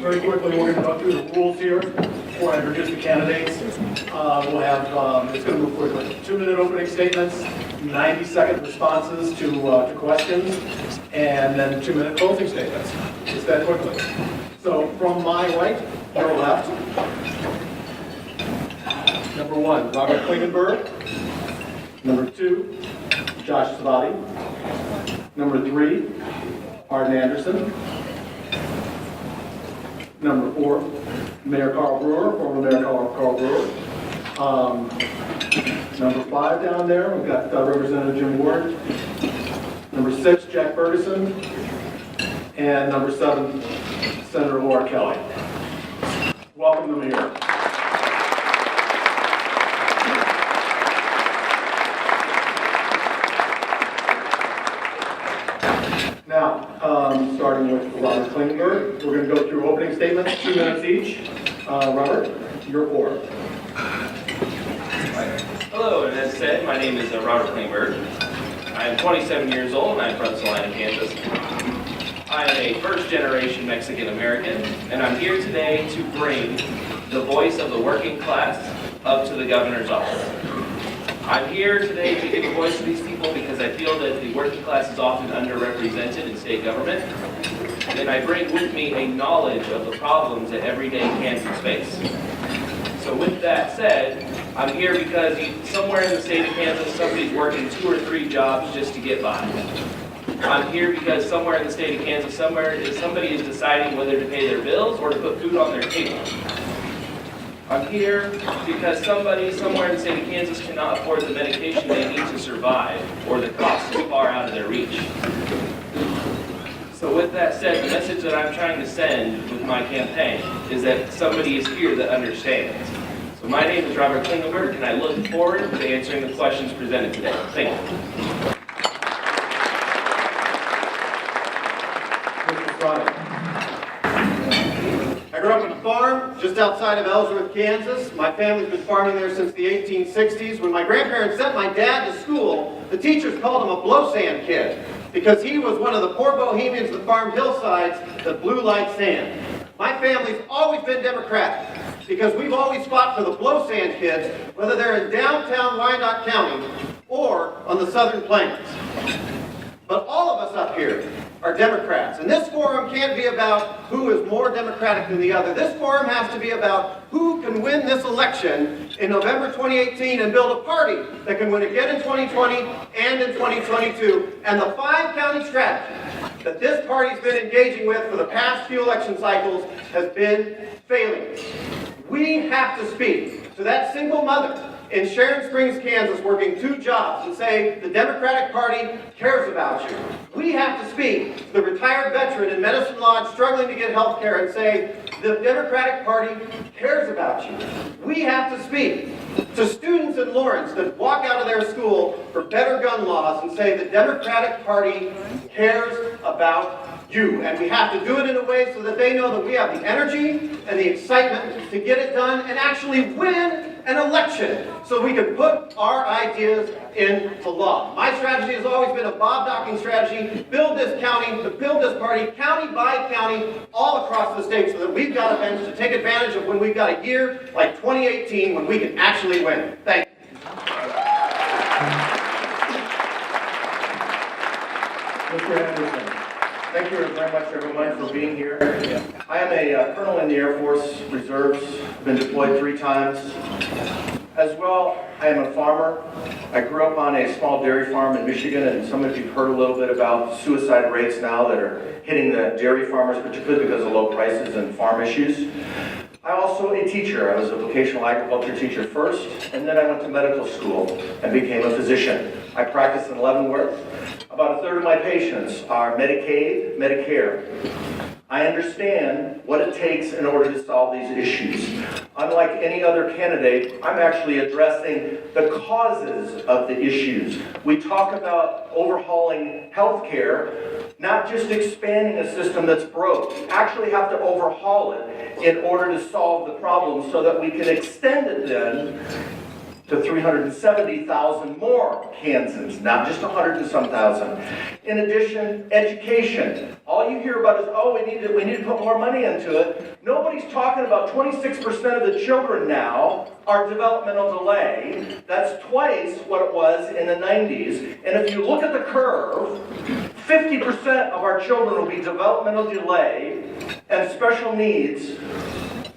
Very quickly, we're going to go through the rules here before I introduce the candidates. We'll have, it's going to move quickly, 2-minute opening statements, 90-second responses to questions, and then 2-minute closing statements. Just that quickly. So from my right, your left, number 1, Robert Klingenberg. Number 2, Josh Svaty. Number 3, Arden Andersen. Number 4, Mayor Carl Brewer, former Mayor Carl Brewer. Number 5 down there, we've got Representative Jim Ward. Number 6, Jack Bergeson. And number 7, Senator Laura Kelly. Welcome to Mayor. Now, starting with Robert Klingenberg, we're going to go through opening statements, 2 minutes each. Robert, you're 4. Hello, and as said, my name is Robert Klingenberg. I am 27 years old and I'm from Salina, Kansas. I am a first-generation Mexican-American, and I'm here today to bring the voice of the working class up to the governor's office. I'm here today to give a voice to these people because I feel that the working class is often underrepresented in state government, and I bring with me a knowledge of the problems that everyday Kansans face. So with that said, I'm here because somewhere in the state of Kansas, somebody's working 2 or 3 jobs just to get by. I'm here because somewhere in the state of Kansas, somebody is deciding whether to pay their bills or to put food on their table. I'm here because somebody somewhere in the state of Kansas cannot afford the medication they need to survive, or the cost is far out of their reach. So with that said, the message that I'm trying to send with my campaign is that somebody is here that understands. So my name is Robert Klingenberg, and I look forward to answering the questions presented today. Thank you. I grew up on a farm just outside of Ellsworth, Kansas. My family's been farming there since the 1860s. When my grandparents sent my dad to school, the teachers called him a blow sand kid because he was one of the poor bohemians that farmed hillsides that blew like sand. My family's always been Democratic because we've always fought for the blow sand kids, whether they're in downtown Wyandotte County or on the Southern Plains. But all of us up here are Democrats. And this forum can't be about who is more Democratic than the other. This forum has to be about who can win this election in November 2018 and build a party that can win again in 2020 and in 2022. And the 5-county strategy that this party's been engaging with for the past few election cycles has been failing. We have to speak to that single mother in Sharon Springs, Kansas, working 2 jobs and say the Democratic Party cares about you. We have to speak to the retired veteran in Medicine Lodge struggling to get health care and say the Democratic Party cares about you. We have to speak to students in Lawrence that walk out of their school for better gun laws and say the Democratic Party cares about you. And we have to do it in a way so that they know that we have the energy and the excitement to get it done and actually win an election so we can put our ideas into law. My strategy has always been a Bob Docking strategy, build this county, to build this party, county by county, all across the state so that we've got a bench to take advantage of when we've got a year like 2018 when we can actually win. Thank you. Mr. Anderson. Thank you very much, everyone, for being here. I am a colonel in the Air Force Reserves, been deployed 3 times. As well, I am a farmer. I grew up on a small dairy farm in Michigan, and some of you have heard a little bit about suicide rates now that are hitting the dairy farmers, particularly because of low prices and farm issues. I'm also a teacher. I was a vocational agriculture teacher first, and then I went to medical school and became a physician. I practice in Leavenworth. About 1/3 of my patients are Medicaid, Medicare. I understand what it takes in order to solve these issues. Unlike any other candidate, I'm actually addressing the causes of the issues. We talk about overhauling healthcare, not just expanding a system that's broke. We actually have to overhaul it in order to solve the problem so that we can extend it then to 370,000 more Kansans, not just 100 and some thousand. In addition, education. All you hear about is, oh, we need to put more money into it. Nobody's talking about 26% of the children now are developmental delay. That's twice what it was in the 90s. And if you look at the curve, 50% of our children will be developmental delay and special needs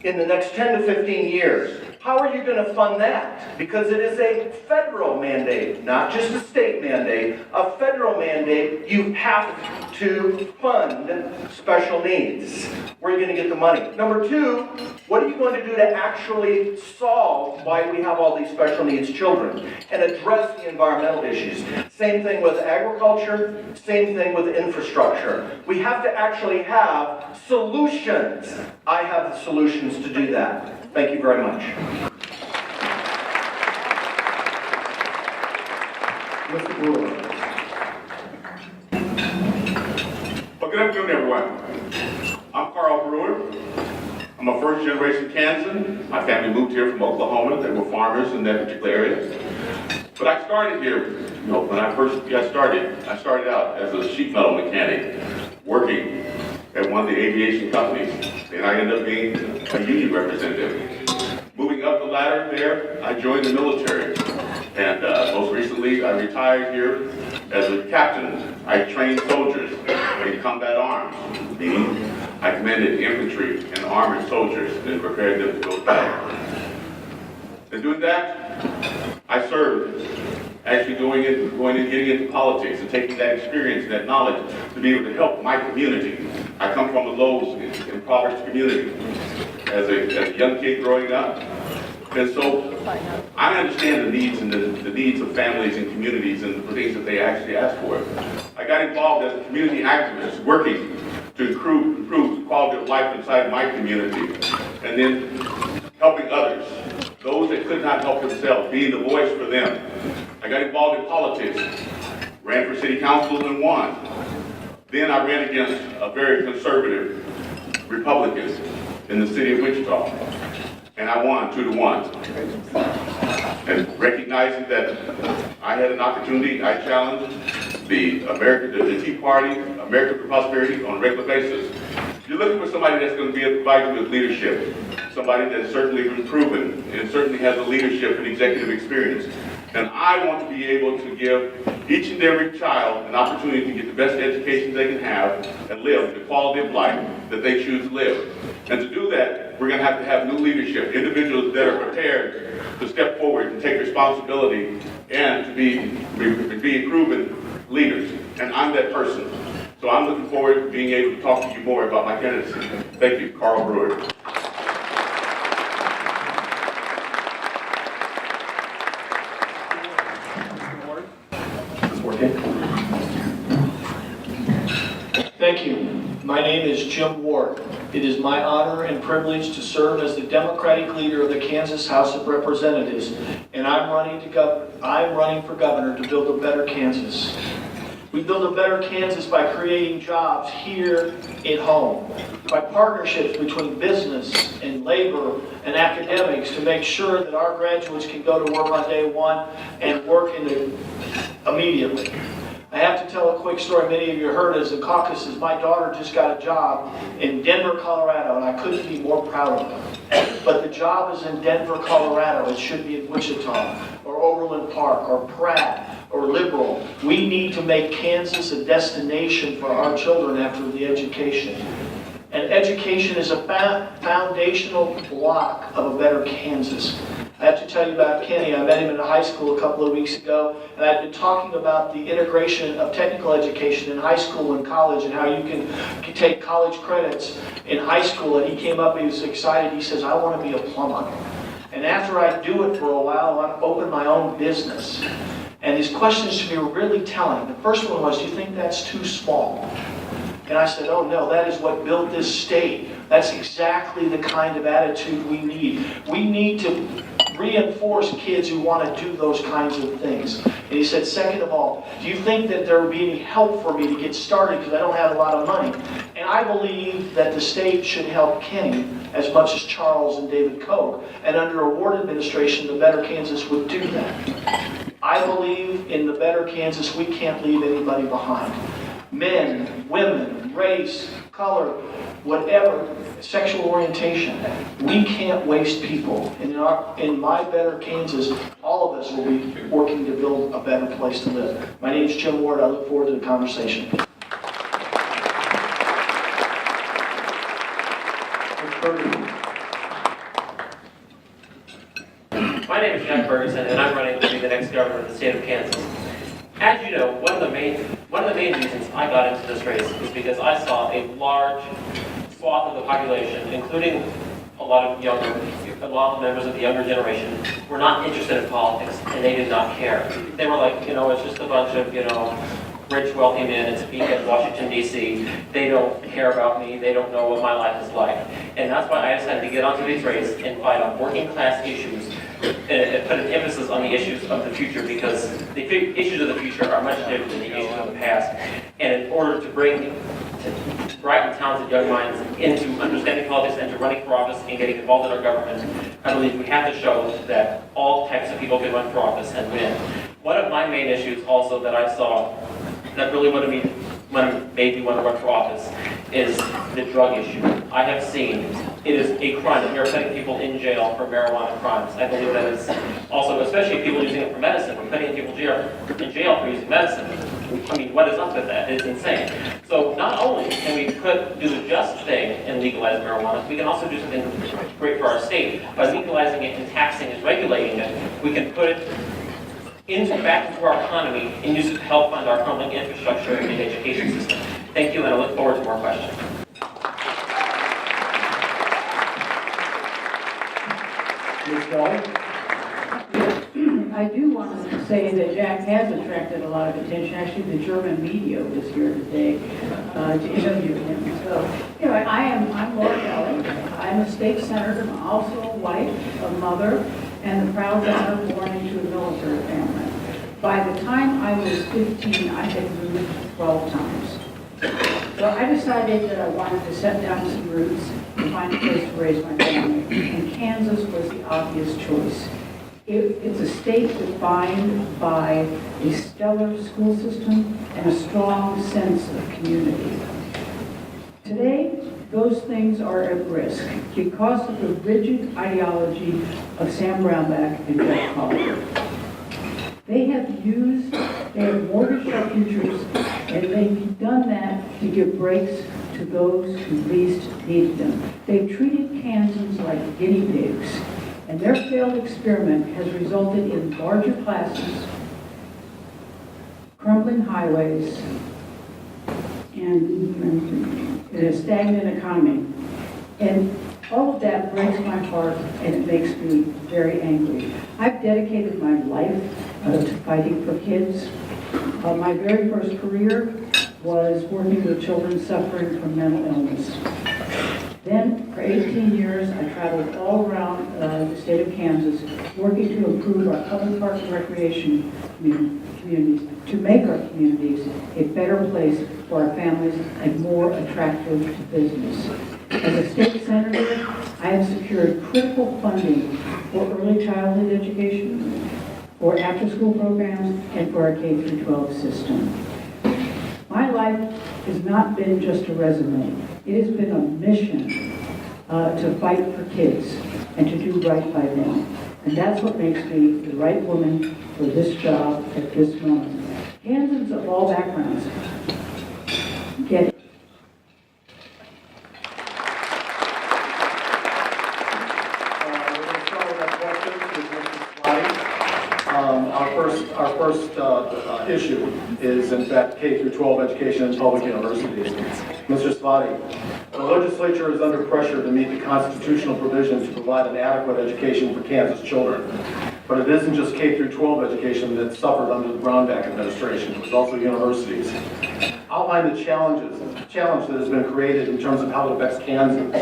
in the next 10 to 15 years. How are you going to fund that? Because it is a federal mandate, not just a state mandate. A federal mandate, you have to fund special needs. Where are you going to get the money? Number two, what are you going to do to actually solve why we have all these special needs children and address the environmental issues? Same thing with agriculture, same thing with infrastructure. We have to actually have solutions. I have the solutions to do that. Thank you very much. Mr. Brewer. Well, good afternoon, everyone. I'm Carl Brewer. I'm a first-generation Kansan. My family moved here from Oklahoma. They were farmers in that particular area. But I started here, when I first got started, I started out as a sheet metal mechanic, working at one of the aviation companies. And I ended up being a union representative. Moving up the ladder there, I joined the military. And most recently, I retired here as a captain. I trained soldiers in combat arms, meaning I commanded infantry and armored soldiers and prepared them to go to battle. And doing that, I served, actually going and getting into politics and taking that experience and that knowledge to be able to help my community. I come from a low, impoverished community as a young kid growing up. And so I understand the needs and the needs of families and communities and the things that they actually ask for. I got involved as a community activist working to improve the quality of life inside my community and then helping others, those that could not help themselves, being the voice for them. I got involved in politics, ran for city council and won. Then I ran against a very conservative Republican in the city of Wichita. And I won 2-1. And recognizing that I had an opportunity, I challenged the Tea Party, America for Prosperity on a regular basis. You're looking for somebody that's going to provide you with leadership, somebody that's certainly been proven and certainly has a leadership and executive experience. And I want to be able to give each and every child an opportunity to get the best education they can have and live the quality of life that they choose to live. And to do that, we're going to have new leadership, individuals that are prepared to step forward and take responsibility and to be proven leaders. And I'm that person. So I'm looking forward to being able to talk to you more about my candidacy. Thank you, Carl Brewer. Thank you. My name is Jim Ward. It is my honor and privilege to serve as the Democratic leader of the Kansas House of Representatives, and I'm running for governor to build a better Kansas. We build a better Kansas by creating jobs here at home, by partnerships between business and labor and academics to make sure that our graduates can go to work on day one and work immediately. I have to tell a quick story. Many of you heard as the caucuses. My daughter just got a job in Denver, Colorado, and I couldn't be more proud of her. But the job is in Denver, Colorado. It should be in Wichita or Overland Park or Pratt or Liberal. We need to make Kansas a destination for our children after the education. And education is a foundational block of a better Kansas. I have to tell you about Kenny. I met him in high school a couple of weeks ago, and I've been talking about the integration of technical education in high school and college and how you can take college credits in high school. And he came up, he was excited. He says, I want to be a plumber. And after I do it for a while, I want to open my own business. And his questions to me were really telling. The first one was, do you think that's too small? And I said, oh no, that is what built this state. That's exactly the kind of attitude we need. We need to reinforce kids who want to do those kinds of things. And he said, second of all, do you think that there would be any help for me to get started because I don't have a lot of money? And I believe that the state should help Kenny as much as Charles and David Koch. And under a Ward administration, the Better Kansas would do that. I believe in the Better Kansas, we can't leave anybody behind. Men, women, race, color, whatever, sexual orientation. We can't waste people. In my Better Kansas, all of us will be working to build a better place to live. My name is Jim Ward. I look forward to the conversation. My name is Jack Bergeson, and I'm running to be the next governor of the state of Kansas. As you know, one of the main reasons I got into this race was because I saw a large swath of the population, including a lot of members of the younger generation, were not interested in politics, and they did not care. They were like, it's just a bunch of, rich, wealthy men that speak at Washington, D.C. They don't care about me. They don't know what my life is like. And that's why I decided to get onto this race and fight on working class issues and put an emphasis on the issues of the future, because the issues of the future are much different than the issues of the past. And in order to bring bright and talented young minds into understanding politics and to running for office and getting involved in our government, I believe we have to show that all types of people can run for office and win. One of my main issues also that I saw that really made me want to run for office is the drug issue. I have seen it is a crime that we are putting people in jail for marijuana crimes. I believe that is also, especially people using it for medicine, we're putting people in jail for using medicine. I mean, what is up with that? It's insane. So not only can we do the just thing and legalize marijuana, we can also do something great for our state. By legalizing it and taxing and regulating it, we can put it back into our economy and use it to help fund our crumbling infrastructure and education system. Thank you, and I look forward to more questions. I do want to say that Jack has attracted a lot of attention. Actually, the German media was here today to interview him. So, I'm Laura Kelly. I'm a state senator. I'm also a wife, a mother, and the proud daughter born into a military family. By the time I was 15, I had moved 12 times. So I decided that I wanted to set down some roots and find a place to raise my family. And Kansas was the obvious choice. It's a state defined by a stellar school system and a strong sense of community. Today, those things are at risk because of the rigid ideology of Sam Brownback and Jeff Collier. They have mortgaged our futures, and they've done that to give breaks to those who least needed them. They've treated Kansans like guinea pigs, and their failed experiment has resulted in larger classes, crumbling highways, and a stagnant economy. And all of that breaks my heart, and it makes me very angry. I've dedicated my life to fighting for kids. My very first career was working with children suffering from mental illness. Then, for 18 years, I traveled all around the state of Kansas, working to improve our public park and recreation communities, to make our communities a better place for our families and more attractive to business. As a state senator, I have secured critical funding for early childhood education, for after-school programs, and for our K-12 system. My life has not been just a resume. It has been a mission to fight for kids and to do right by them. And that's what makes me the right woman for this job at this moment. Kansans of all backgrounds get it. We're going to start with our questions with Mr. Svaty. Our first issue is, in fact, K through 12 education in public universities. Mr. Svaty, the legislature is under pressure to meet the constitutional provisions to provide an adequate education for Kansas children. But it isn't just K through 12 education that suffered under the Brownback administration. It was also universities. Outline the challenge that has been created in terms of how it affects Kansas,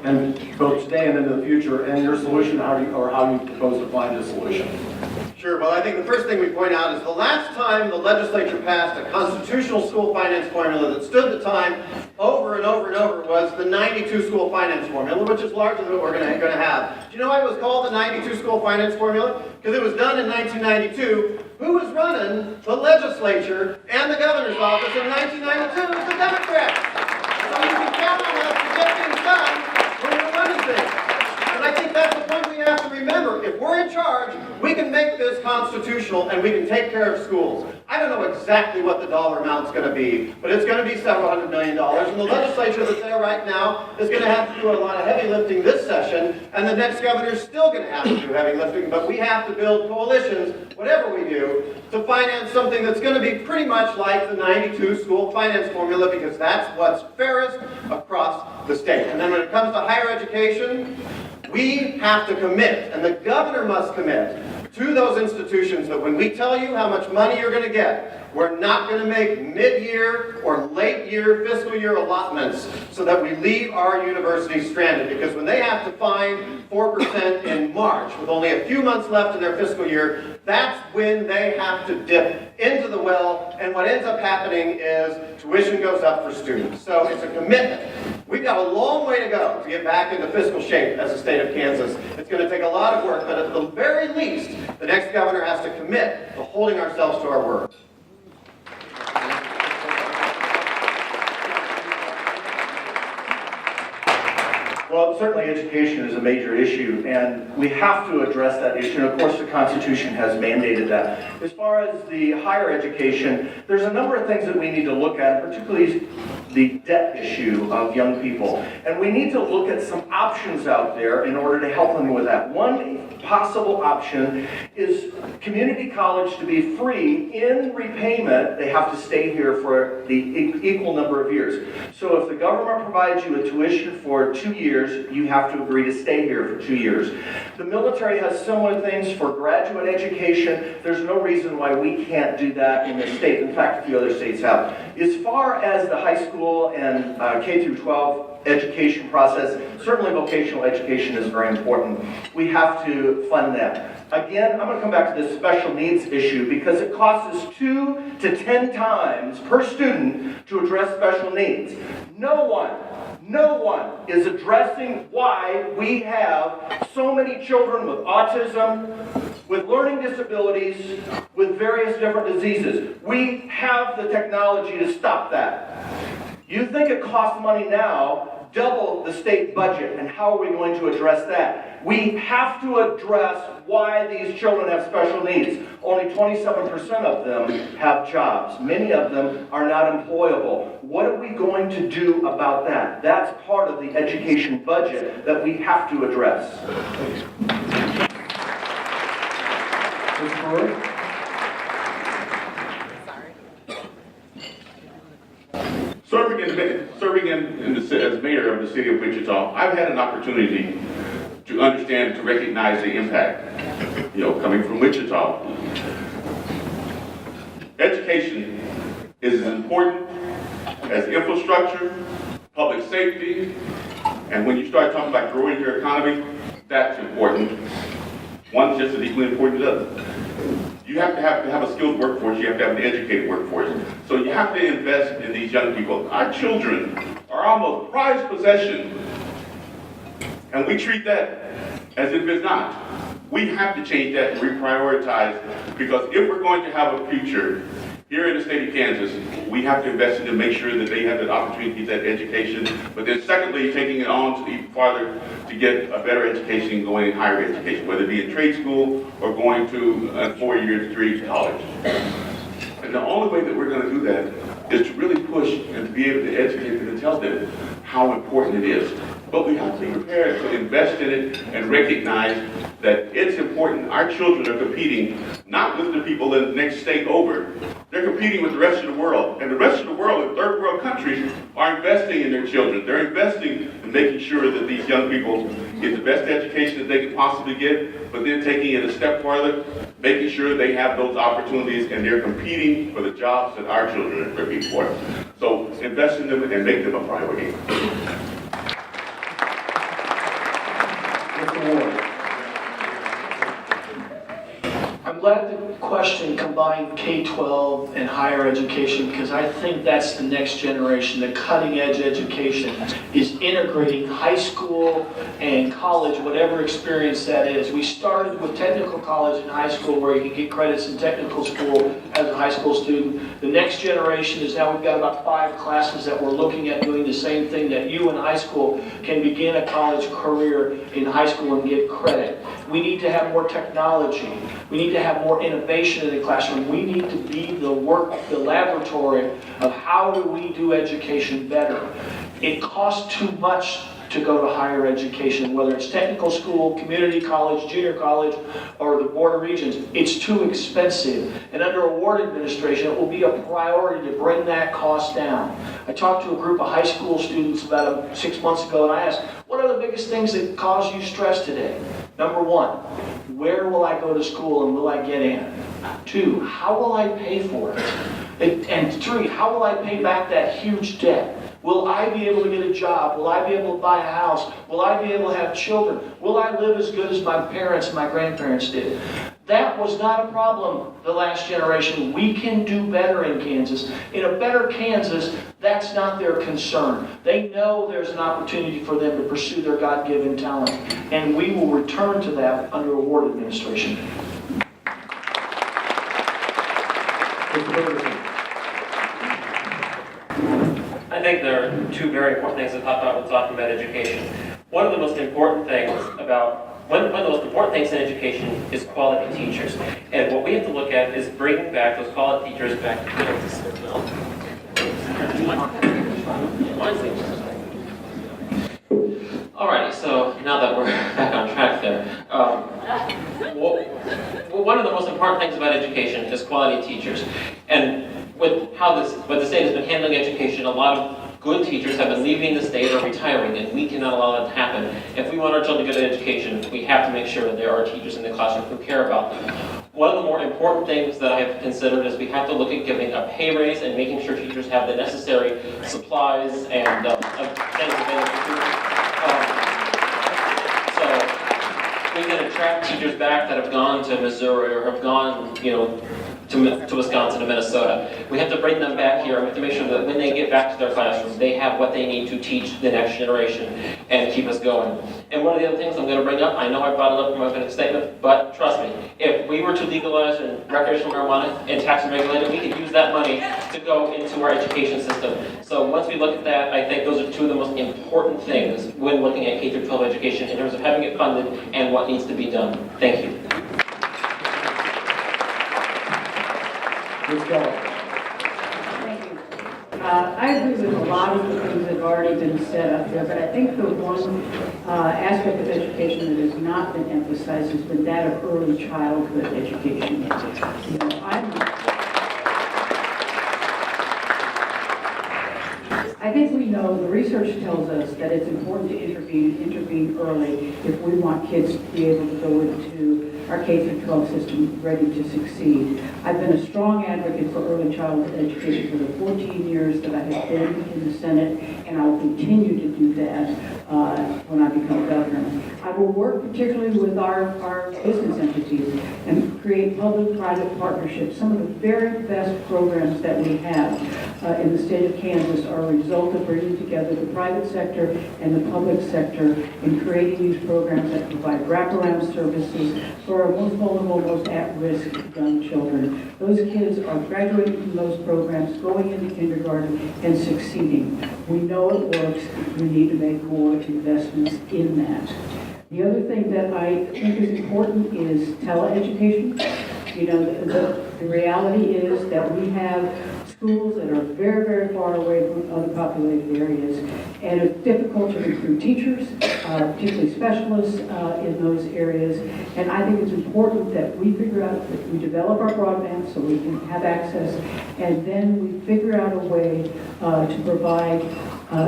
and both today and into the future, and your solution, how you propose to find a solution. Sure, well, I think the first thing we point out is the last time the legislature passed a constitutional school finance formula that stood the time over and over and over was the 92 school finance formula, which is largely what we're going to have. Do you know why it was called the 92 school finance formula? Because it was done in 1992. Who was running the legislature and the governor's office in 1992? It was the Democrats. So you can count on us to get things done when we're running things. And I think that's the point we have to remember. If we're in charge, we can make this constitutional and we can take care of schools. I don't know exactly what the dollar amount's going to be, but it's going to be several $100 million. And the legislature that's there right now is going to have to do a lot of heavy lifting this session, and the next governor's still going to have to do heavy lifting. But we have to build coalitions, whatever we do, to finance something that's going to be pretty much like the 92 school finance formula, because that's what's fairest across the state. And then when it comes to higher education, we have to commit, and the governor must commit, to those institutions that when we tell you how much money you're going to get, we're not going to make mid-year or late-year fiscal year allotments so that we leave our universities stranded. Because when they have to find 4% in March, with only a few months left in their fiscal year, that's when they have to dip into the well, and what ends up happening is tuition goes up for students. So it's a commitment. We've got a long way to go to get back into fiscal shape as a state of Kansas. It's going to take a lot of work, but at the very least, the next governor has to commit to holding ourselves to our word. Well, certainly education is a major issue, and we have to address that issue. And of course, the Constitution has mandated that. As far as the higher education, there's a number of things that we need to look at, particularly the debt issue of young people. And we need to look at some options out there in order to help them with that. One possible option is community college to be free. In repayment, they have to stay here for the equal number of years. So if the government provides you a tuition for 2 years, you have to agree to stay here for 2 years. The military has similar things for graduate education. There's no reason why we can't do that in the state. In fact, a few other states have. As far as the high school and K through 12 education process, certainly vocational education is very important. We have to fund that. Again, I'm going to come back to this special needs issue because it costs us 2 to 10 times per student to address special needs. No one is addressing why we have so many children with autism, with learning disabilities, with various different diseases. We have the technology to stop that. You think it costs money now, double the state budget, and how are we going to address that? We have to address why these children have special needs. Only 27% of them have jobs. Many of them are not employable. What are we going to do about that? That's part of the education budget that we have to address. Mr. Brewer? As mayor of the city of Wichita, I've had an opportunity to understand, to recognize the impact, coming from Wichita. Education is as important as infrastructure, public safety, and when you start talking about growing your economy, that's important. One's just as equally important as the other. You have to have a skilled workforce, you have to have an educated workforce. So you have to invest in these young people. Our children are almost prized possession, and we treat that as if it's not. We have to change that and reprioritize, because if we're going to have a future here in the state of Kansas, we have to invest in to make sure that they have that opportunity to get that education. But then secondly, taking it on to even farther to get a better education, going in higher education, whether it be in trade school or going to a 4-year degree college. And the only way that we're going to do that is to really push and to be able to educate them and tell them how important it is. But we have to be prepared. prepared to invest in it and recognize that it's important. Our children are competing not with the people in the next state over. They're competing with the rest of the world. And the rest of the world in third world countries are investing in their children. They're investing in making sure that these young people get the best education that they can possibly get, but then taking it a step farther, making sure they have those opportunities and they're competing for the jobs that our children are competing for. So invest in them and make them a priority. Mr. Ward. I'm glad the question combined K-12 and higher education, because I think that's the next generation. The cutting edge education is integrating high school and college, whatever experience that is. We started with technical college and high school where you can get credits in technical school as a high school student. The next generation is now we've got about 5 classes that we're looking at doing the same thing, that you in high school can begin a college career in high school and get credit. We need to have more technology. We need to have more innovation in the classroom. We need to be the laboratory of how do we do education better. It costs too much to go to higher education, whether it's technical school, community college, junior college, or the Board of Regents. It's too expensive. And under a Ward administration, it will be a priority to bring that cost down. I talked to a group of high school students about 6 months ago, and I asked, what are the biggest things that cause you stress today? Number 1, where will I go to school and will I get in? 2, how will I pay for it? And 3, how will I pay back that huge debt? Will I be able to get a job? Will I be able to buy a house? Will I be able to have children? Will I live as good as my parents and my grandparents did? That was not a problem the last generation. We can do better in Kansas. In a better Kansas, that's not their concern. They know there's an opportunity for them to pursue their God-given talent, and we will return to that under a Ward administration. Mr. Bergeson. I think there are 2 very important things that pop out when talking about education. One of the most important things in education is quality teachers. And what we have to look at is bringing back those quality teachers back to Kansas. Alrighty, so now that we're back on track there, one of the most important things about education is quality teachers. And with what the state has been handling education, a lot of good teachers have been leaving the state or retiring, and we cannot allow that to happen. If we want our children to get an education, we have to make sure that there are teachers in the classroom who care about them. One of the more important things that I have considered is we have to look at giving a pay raise and making sure teachers have the necessary supplies and things available to them. So we can attract teachers back that have gone to Missouri or have gone, to Wisconsin and Minnesota. We have to bring them back here and we have to make sure that when they get back to their classroom, they have what they need to teach the next generation and keep us going. And one of the other things I'm going to bring up, I know I brought it up in my opening statement, but trust me, if we were to legalize recreational marijuana and tax and regulate it, we could use that money to go into our education system. So once we look at that, I think those are 2 of the most important things when looking at K-12 education in terms of having it funded and what needs to be done. Thank you. Ms. Keller. Thank you. I agree with a lot of the things that have already been said up there, but I think the one aspect of education that has not been emphasized has been that of early childhood education. I think we know, the research tells us that it's important to intervene early if we want kids to be able to go into our K-12 system ready to succeed. I've been a strong advocate for early childhood education for the 14 years that I have been in the Senate, and I will continue to do that when I become governor. I will work particularly with our business entities and create public-private partnerships. Some of the very best programs that we have in the state of Kansas are a result of bringing together the private sector and the public sector in creating these programs that provide wraparound services for our most vulnerable, most at-risk young children. Those kids are graduating from those programs, going into kindergarten, and succeeding. We know it works. We need to make more investments in that. The other thing that I think is important is teleeducation. The reality is that we have schools that are very, very far away from other populated areas, And it's difficult to recruit teachers, particularly specialists in those areas. And I think it's important that we figure out, that we develop our broadband so we can have access, and then we figure out a way to provide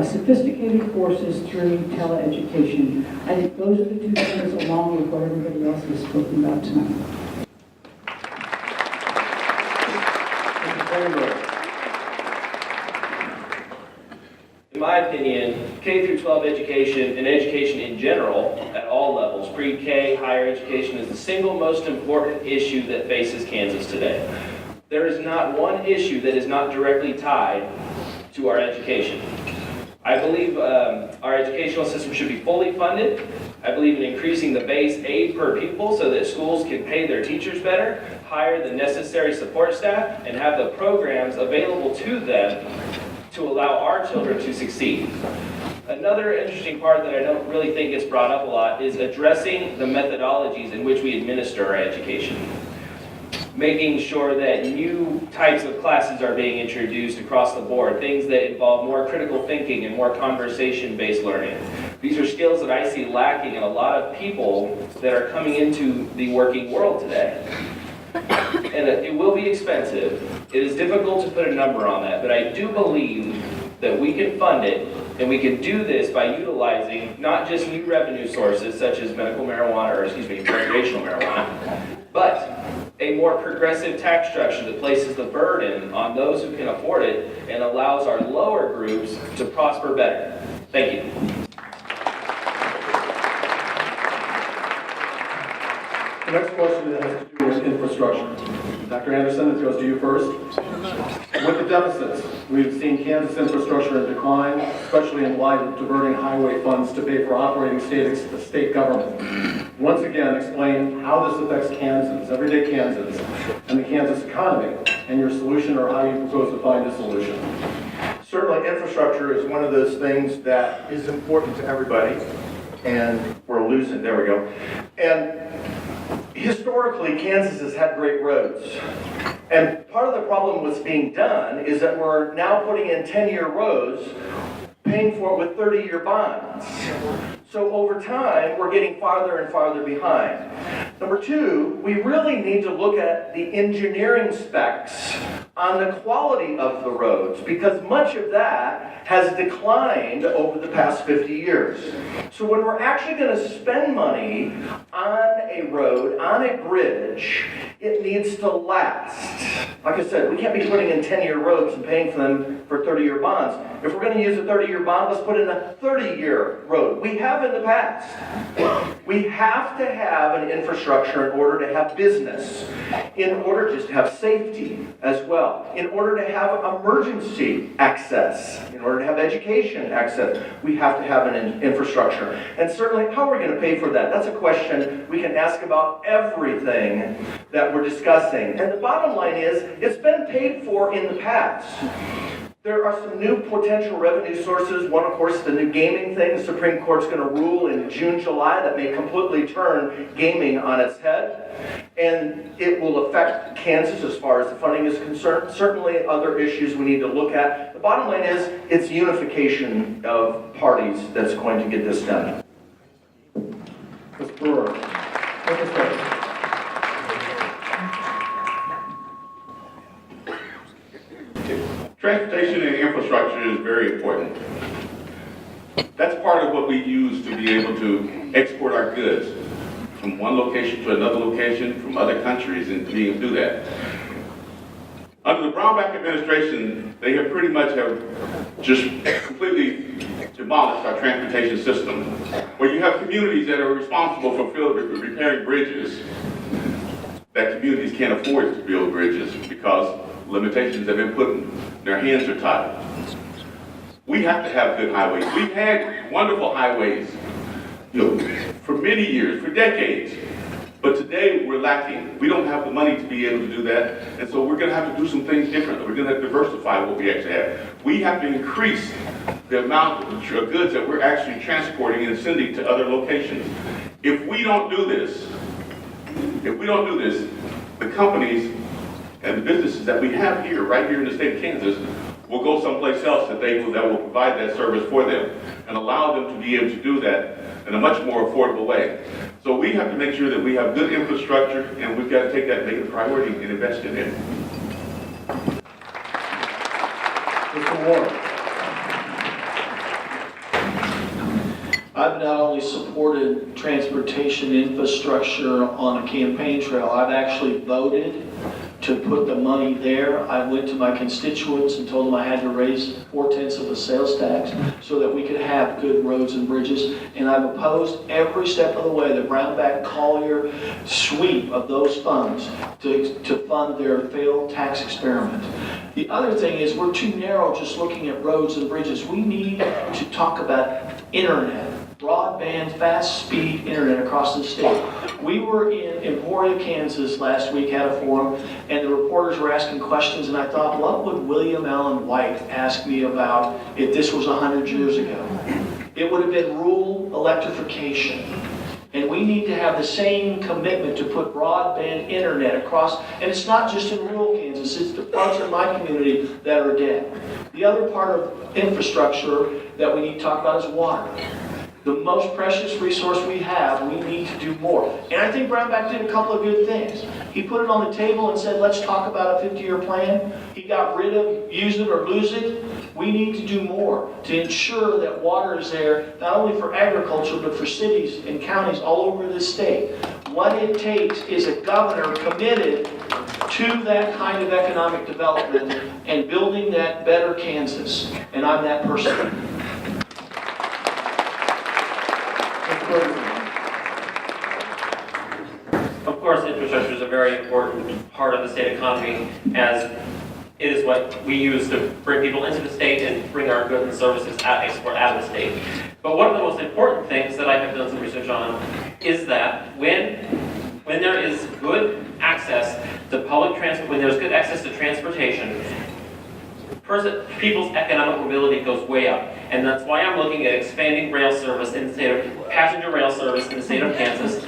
sophisticated courses through teleeducation. I think those are the two things, along with what everybody else has spoken about tonight. In my opinion, K through 12 education and education in general at all levels, pre-K, higher education, is the single most important issue that faces Kansas today. There is not one issue that is not directly tied to our education. I believe our educational system should be fully funded. I believe in increasing the base aid per pupil so that schools can pay their teachers better, hire the necessary support staff, and have the programs available to them to allow our children to succeed. Another interesting part that I don't really think gets brought up a lot is addressing the methodologies in which we administer our education. Making sure that new types of classes are being introduced across the board, things that involve more critical thinking and more conversation-based learning. These are skills that I see lacking in a lot of people that are coming into the working world today. And it will be expensive. It is difficult to put a number on that, but I do believe that we can fund it, and we can do this by utilizing not just new revenue sources such as recreational marijuana, but a more progressive tax structure that places the burden on those who can afford it and allows our lower groups to prosper better. Thank you. The next question has to do with infrastructure. Dr. Andersen, it goes to you first. With the deficits, we've seen Kansas infrastructure in decline, especially in light of diverting highway funds to pay for operating state government. Once again, explain how this affects Kansas, everyday Kansas, and the Kansas economy, and your solution, or how you propose to find a solution. Certainly, infrastructure is one of those things that is important to everybody, and we're losing, there we go. And historically, Kansas has had great roads. And part of the problem what's being done is that we're now putting in 10-year roads, paying for it with 30-year bonds. So over time, we're getting farther and farther behind. Number two, we really need to look at the engineering specs on the quality of the roads, because much of that has declined over the past 50 years. So when we're actually going to spend money on a road, on a bridge, it needs to last. Like I said, we can't be putting in 10-year roads and paying for them for 30-year bonds. If we're going to use a 30-year bond, let's put in a 30-year road. We have in the past. We have to have an infrastructure in order to have business, in order just to have safety as well, in order to have emergency access, in order to have education access. We have to have an infrastructure. And certainly, how are we going to pay for that? That's a question we can ask about everything that we're discussing. And the bottom line is, it's been paid for in the past. There are some new potential revenue sources. One, of course, the new gaming thing. The Supreme Court's going to rule in June, July that may completely turn gaming on its head. And it will affect Kansas as far as the funding is concerned. Certainly other issues we need to look at. The bottom line is, it's unification of parties that's going to get this done. Ms. Brewer, take us first. Transportation and infrastructure is very important. That's part of what we use to be able to export our goods from one location to another location, from other countries, and to be able to do that. Under the Brownback administration, they have pretty much just completely demolished our transportation system, where you have communities that are responsible for repairing bridges, that communities can't afford to build bridges because limitations have been put in. Their hands are tied. We have to have good highways. We've had wonderful highways, for many years, for decades. But today we're lacking. We don't have the money to be able to do that. And so we're going to have to do some things differently. We're going to have to diversify what we actually have. We have to increase the amount of goods that we're actually transporting and sending to other locations. If we don't do this, the companies and the businesses that we have here, right here in the state of Kansas, will go someplace else that will provide that service for them and allow them to be able to do that in a much more affordable way. So we have to make sure that we have good infrastructure, and we've got to take that and make it a priority and invest in it. Mr. Ward. I've not only supported transportation infrastructure on a campaign trail, I've actually voted to put the money there. I went to my constituents and told them I had to raise 4/10 of a sales tax so that we could have good roads and bridges. And I've opposed every step of the way the Brownback-Collier sweep of those funds to fund their failed tax experiment. The other thing is we're too narrow just looking at roads and bridges. We need to talk about internet. Broadband, fast-speed internet across the state. We were in Emporia, Kansas last week, had a forum, and the reporters were asking questions, and I thought, what would William Allen White ask me about if this was 100 years ago? It would have been rural electrification. And we need to have the same commitment to put broadband internet across, and it's not just in rural Kansas, it's the parts of my community that are dead. The other part of infrastructure that we need to talk about is water. The most precious resource we have, we need to do more. And I think Brownback did a couple of good things. He put it on the table and said, let's talk about a 50-year plan. He got rid of use it or lose it. We need to do more to ensure that water is there, not only for agriculture, but for cities and counties all over this state. What it takes is a governor committed to that kind of economic development and building that better Kansas. And I'm that person. Of course, infrastructure is a very important part of the state economy, as it is what we use to bring people into the state and bring our goods and services export out of the state. But one of the most important things that I have done some research on is that when there is good access to public transport, when there's good access to transportation, people's economic mobility goes way up. And that's why I'm looking at expanding rail service in the state of, passenger rail service in the state of Kansas.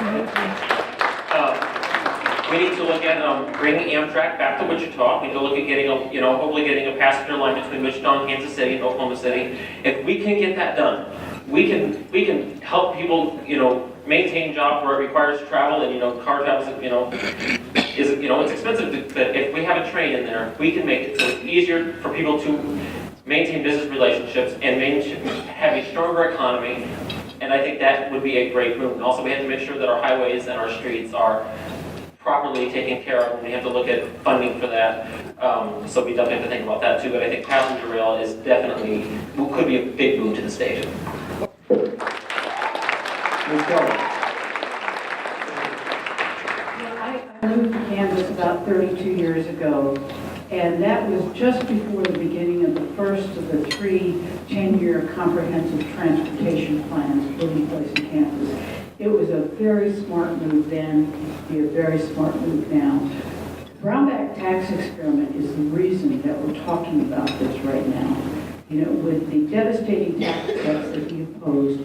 We need to look at bringing Amtrak back to Wichita. We need to look at getting hopefully getting a passenger line between Wichita and Kansas City and Oklahoma City. If we can get that done, we can help people, maintain jobs where it requires travel, and car travel, it's expensive. But if we have a train in there, we can make it so it's easier for people to maintain business relationships and have a stronger economy. And I think that would be a great move. And also, we have to make sure that our highways and our streets are properly taken care of, and we have to look at funding for that. So we definitely have to think about that too. But I think passenger rail is definitely could be a big boon to the state. Ms. Keller. I moved to Kansas about 32 years ago, and that was just before the beginning of the first of the 3 10-year comprehensive transportation plans put in place in Kansas. It was a very smart move then, be a very smart move now. The Brownback tax experiment is the reason that we're talking about this right now. With the devastating tax cuts that he opposed,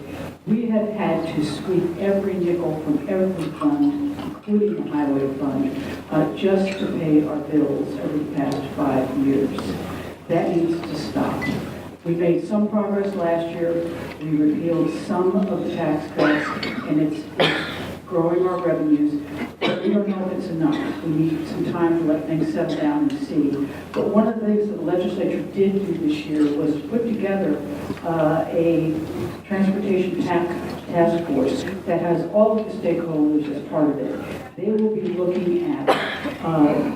we have had to sweep every nickel from every fund, including the highway fund, just to pay our bills over the past 5 years. That needs to stop. We made some progress last year. We repealed some of the tax cuts, and it's growing our revenues. But we don't know if it's enough. We need some time to let things settle down and see. But one of the things that the legislature did do this year was to put together a transportation task force that has all of the stakeholders as part of it. They will be looking at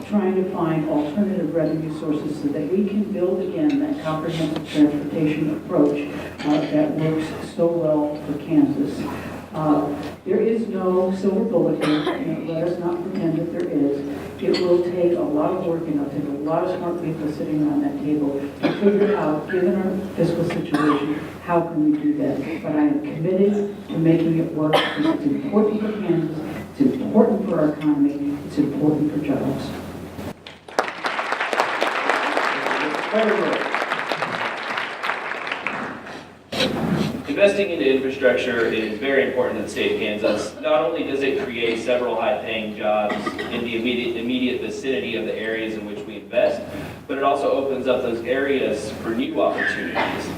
trying to find alternative revenue sources so that we can build again that comprehensive transportation approach that works so well for Kansas. There is no silver bullet here. Let us not pretend that there is. It will take a lot of work, and it'll take a lot of smart people sitting around that table to figure out, given our fiscal situation, how can we do that. But I am committed to making it work because it's important for Kansas, it's important for our economy, it's important for jobs. Investing into infrastructure is very important to the state of Kansas. Not only does it create several high-paying jobs in the immediate vicinity of the areas in which we invest, but it also opens up those areas for new opportunities.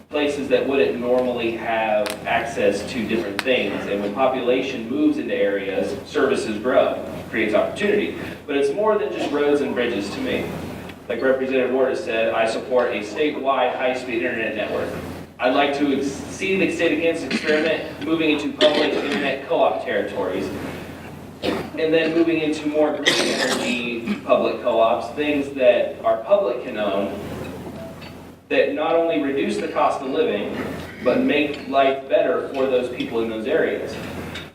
Places that wouldn't normally have access to different things. And when population moves into areas, services grow, creates opportunity. But it's more than just roads and bridges to me. Like Representative Ward has said, I support a statewide high-speed internet network. I'd like to see the state of Kansas experiment moving into public internet co-op territories, and then moving into more green energy public co-ops, things that our public can own, that not only reduce the cost of living, but make life better for those people in those areas.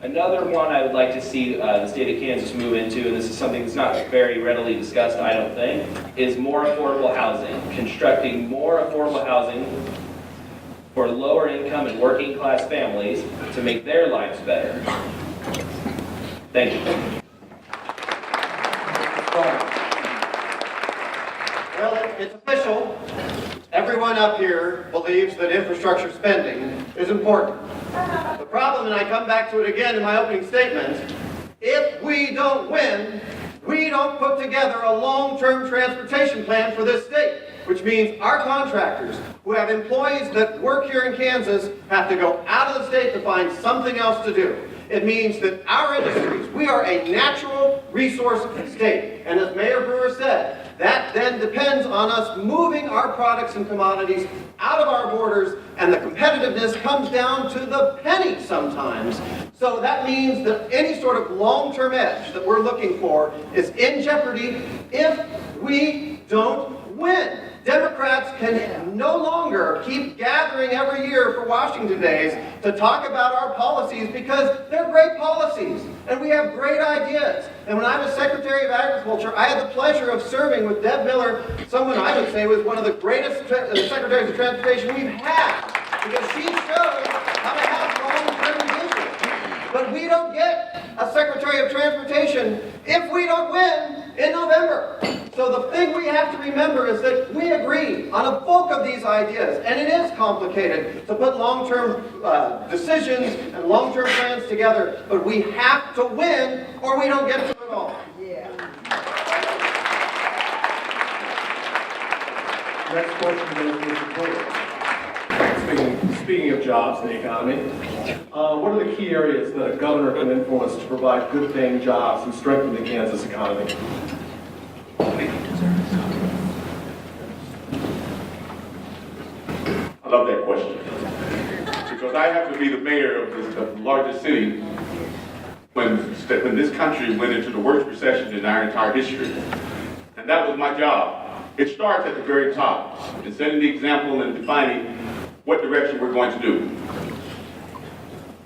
Another one I would like to see the state of Kansas move into, and this is something that's not very readily discussed, I don't think, is more affordable housing. Constructing more affordable housing for lower income and working class families to make their lives better. Thank you. Well, it's official. Everyone up here believes that infrastructure spending is important. The problem, and I come back to it again in my opening statement, if we don't win, we don't put together a long-term transportation plan for this state, which means our contractors who have employees that work here in Kansas have to go out of the state to find something else to do. It means that our industries, we are a natural resource state. And as Mayor Brewer said, that then depends on us moving our products and commodities out of our borders, and the competitiveness comes down to the penny sometimes. So that means that any sort of long-term edge that we're looking for is in jeopardy if we don't win. Democrats can no longer keep gathering every year for Washington Days to talk about our policies, because they're great policies and we have great ideas. And when I was Secretary of Agriculture, I had the pleasure of serving with Deb Miller, someone I would say was one of the greatest Secretaries of Transportation we've had, because she showed how to have long-term vision. But we don't get a Secretary of Transportation if we don't win in November. So the thing we have to remember is that we agree on a bulk of these ideas, and it is complicated to put long-term decisions and long-term plans together, but we have to win or we don't get to it all. Next question is Mr. Brewer. Speaking of jobs and the economy, what are the key areas that a governor can influence to provide good-paying jobs and strengthen the Kansas economy? I love that question. Because I have to be the mayor of the largest city when this country went into the worst recession in our entire history. And that was my job. It starts at the very top, in setting the example and defining what direction we're going to do.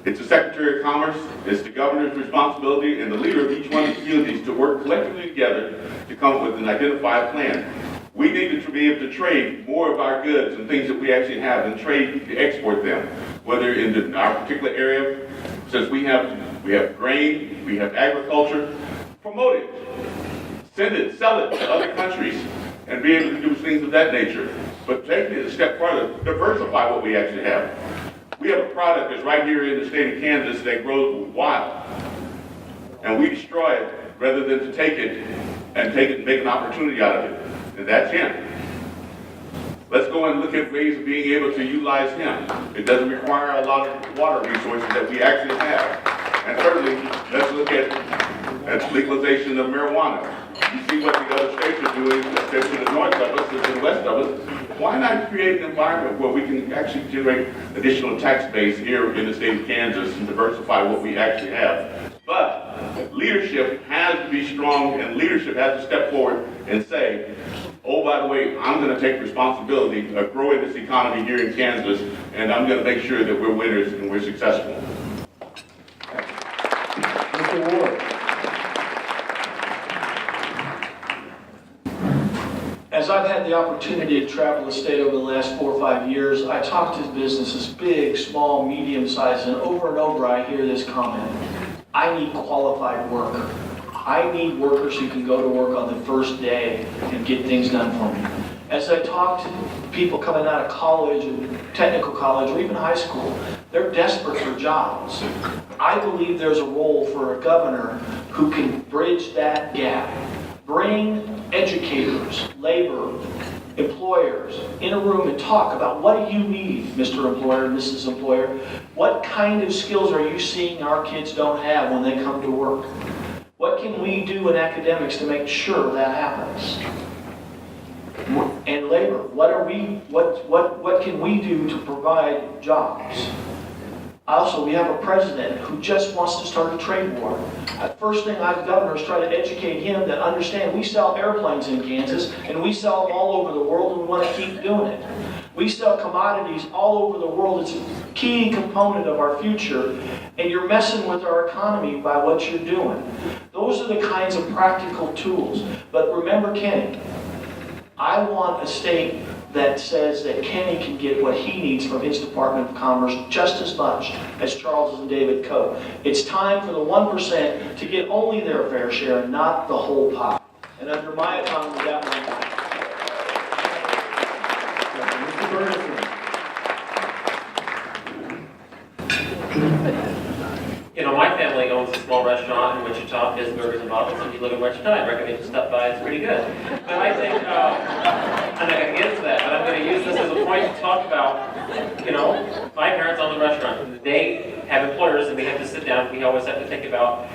It's the Secretary of Commerce, it's the governor's responsibility, and the leader of each one of the communities to work collectively together to come up with an identified plan. We need to be able to trade more of our goods and things that we actually have and trade to export them, whether in our particular area, since we have grain, we have agriculture, promote it, send it, sell it to other countries, and be able to do things of that nature. But taking it a step further, diversify what we actually have. We have a product that's right here in the state of Kansas that grows wild. And we destroy it rather than to take it and make an opportunity out of it. And that's hemp. Let's go and look at ways of being able to utilize hemp. It doesn't require a lot of water resources that we actually have. And thirdly, let's look at legalization of marijuana. You see what the other states are doing, especially the north of us and the west of us. Why not create an environment where we can actually generate additional tax base here in the state of Kansas and diversify what we actually have? But leadership has to be strong, and leadership has to step forward and say, oh, by the way, I'm going to take responsibility of growing this economy here in Kansas, and I'm going to make sure that we're winners and we're successful. Mr. Ward. As I've had the opportunity to travel the state over the last 4 or 5 years, I talk to businesses, big, small, medium-sized, and over I hear this comment: I need qualified work. I need workers who can go to work on the first day and get things done for me. As I talk to people coming out of college, and technical college, or even high school, they're desperate for jobs. I believe there's a role for a governor who can bridge that gap. bring educators, labor, employers in a room and talk about what do you need, Mr. Employer, Mrs. Employer? What kind of skills are you seeing our kids don't have when they come to work? What can we do in academics to make sure that happens? And labor, what can we do to provide jobs? Also, we have a president who just wants to start a trade war. The first thing I, the governor, is try to educate him that understand we sell airplanes in Kansas and we sell them all over the world and we want to keep doing it. We sell commodities all over the world. It's a key component of our future, and you're messing with our economy by what you're doing. Those are the kinds of practical tools. But remember, Kenny, I want a state that says that Kenny can get what he needs from his Department of Commerce just as much as Charles and David Koch. It's time for the 1% to get only their fair share and not the whole pie. And under my economy, that one. Mr. Bergeson. You know, my family owns a small restaurant in Wichita, His Burgers and Bottles. If you live in Wichita, I'd recommend you stop by. It's pretty good. But I think, I'm not going to get into that, but I'm going to use this as a point to talk about, you know, my parents own the restaurant. They have employers, and we have to sit down. We always have to think about,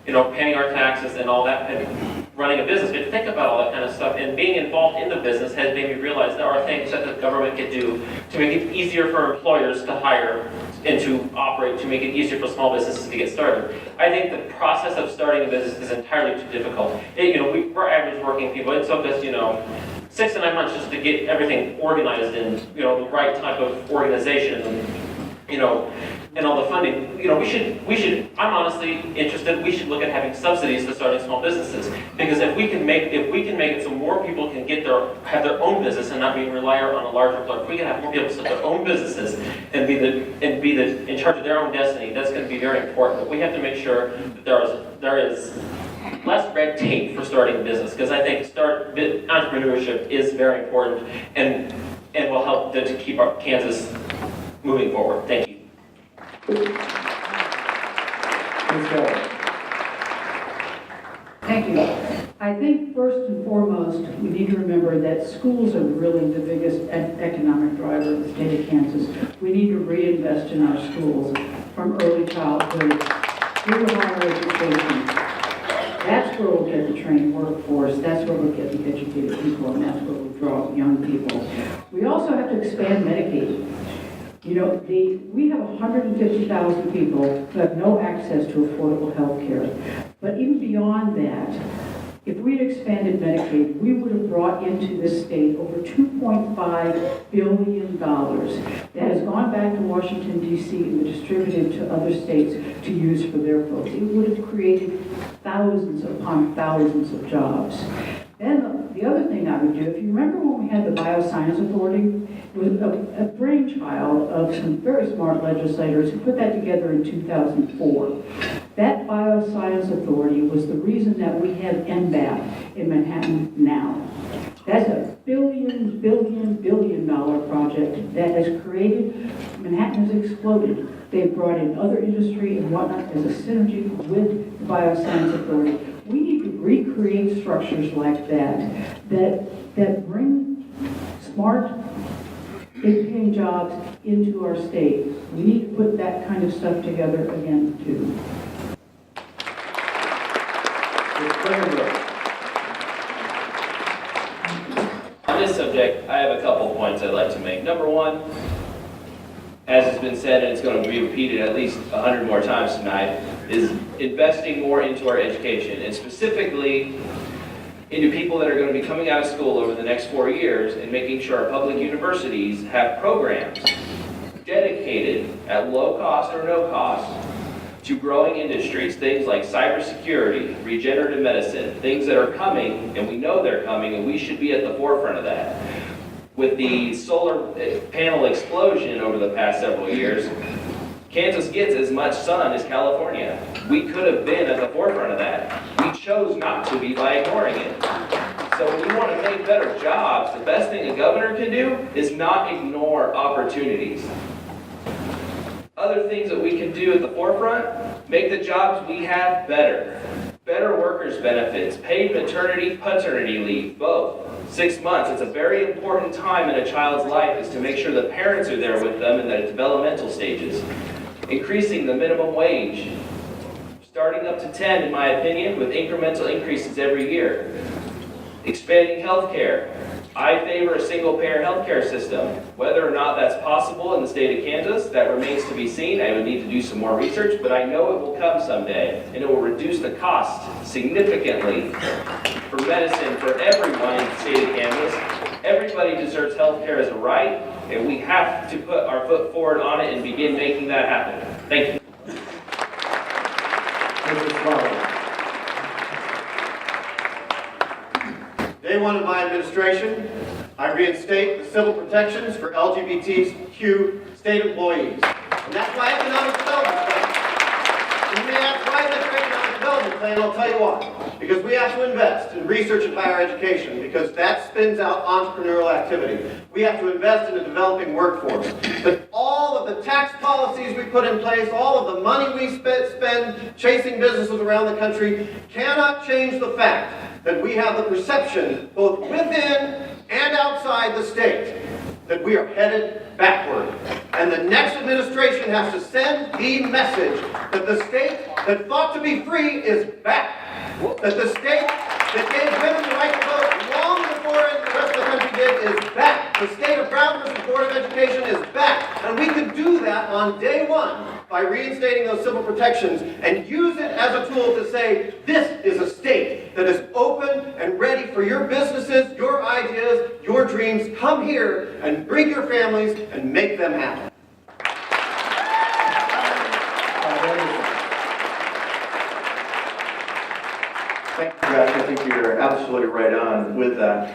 you know, paying our taxes and all that, and running a business. We have to think about all that kind of stuff. And being involved in the business has made me realize there are things that the government can do to make it easier for employers to hire and to operate, to make it easier for small businesses to get started. I think the process of starting a business is entirely too difficult. We're average working people. It took us, 6 to 9 months just to get everything organized and, the right type of organization and all the funding. We should, I'm honestly interested, we should look at having subsidies to starting small businesses. Because if we can make it so more people can have their own business and not be reliant on a larger employer, if we can have more people start their own businesses and be in charge of their own destiny, that's going to be very important. But we have to make sure that there is less red tape for starting a business, because I think entrepreneurship is very important and will help to keep our Kansas moving forward. Thank you. Thank you. I think first and foremost, we need to remember that schools are really the biggest economic driver of the state of Kansas. We need to reinvest in our schools from early childhood through higher education. That's where we'll get the trained workforce, that's where we'll get the educated people, and that's where we'll draw young people. We also have to expand Medicaid. We have 150,000 people who have no access to affordable health care. But even beyond that, if we had expanded Medicaid, we would have brought into this state over $2.5 billion that has gone back to Washington, D.C. and distributed to other states to use for their folks. It would have created thousands upon thousands of jobs. Then the other thing I would do, if you remember when we had the Bioscience Authority, it was a brainchild of some very smart legislators who put that together in 2004. That Bioscience Authority was the reason that we have NBAP in Manhattan now. That's a $billion project that has created, Manhattan has exploded. They've brought in other industry and whatnot as a synergy with the Bioscience Authority. We need to recreate structures like that bring smart, big-paying jobs into our state. We need to put that kind of stuff together again, too. On this subject, I have a couple points I'd like to make. Number one, as has been said, and it's going to be repeated at least 100 more times tonight, is investing more into our education, and specifically into people that are going to be coming out of school over the next 4 years, and making sure our public universities have programs dedicated at low cost or no cost to growing industries, things like cybersecurity, regenerative medicine, things that are coming, and we know they're coming, and we should be at the forefront of that. With the solar panel explosion over the past several years, Kansas gets as much sun as California. We could have been at the forefront of that. We chose not to be by ignoring it. So when we want to make better jobs, the best thing a governor can do is not ignore opportunities. Other things that we can do at the forefront, make the jobs we have better. better workers' benefits, paid maternity, paternity leave, both. 6 months. It's a very important time in a child's life is to make sure the parents are there with them in the developmental stages. Increasing the minimum wage, starting up to 10 in my opinion, with incremental increases every year. Expanding health care. I favor a single-payer healthcare system. Whether or not that's possible in the state of Kansas, that remains to be seen. I would need to do some more research, but I know it will come someday, and it will reduce the cost significantly for medicine for everyone in the state of Kansas. Everybody deserves healthcare as a right, and we have to put our foot forward on it and begin making that happen. Thank you. Day one of my administration, I reinstate the civil protections for LGBTQ state employees. And that's my economic development plan. And you may ask, why is that your economic development plan? I'll tell you why. Because we have to invest in research and higher education, because that spins out entrepreneurial activity. We have to invest in a developing workforce. But all of the tax policies we put in place, all of the money we spend chasing businesses around the country cannot change the fact that we have the perception, both within and outside the state, that we are headed backward. And the next administration has to send the message that the state that fought to be free is back. That the state that gave women the right to vote long before the rest of the country did is back. The state of Brown versus Board of Education is back. And we can do that on day one by reinstating those civil protections and use it as a tool to say, this is a state that is open and ready for your businesses, your ideas, your dreams. Come here and bring your families and make them happen. Thank you, Josh. I think you're absolutely right on with that.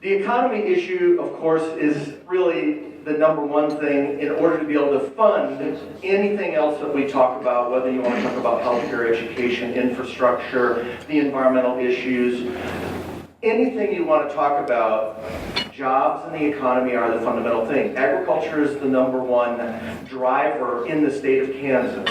The economy issue, of course, is really the number one thing in order to be able to fund anything else that we talk about, whether you want to talk about healthcare, education, infrastructure, the environmental issues, anything you want to talk about. Jobs and the economy are the fundamental thing. Agriculture is the number one driver in the state of Kansas.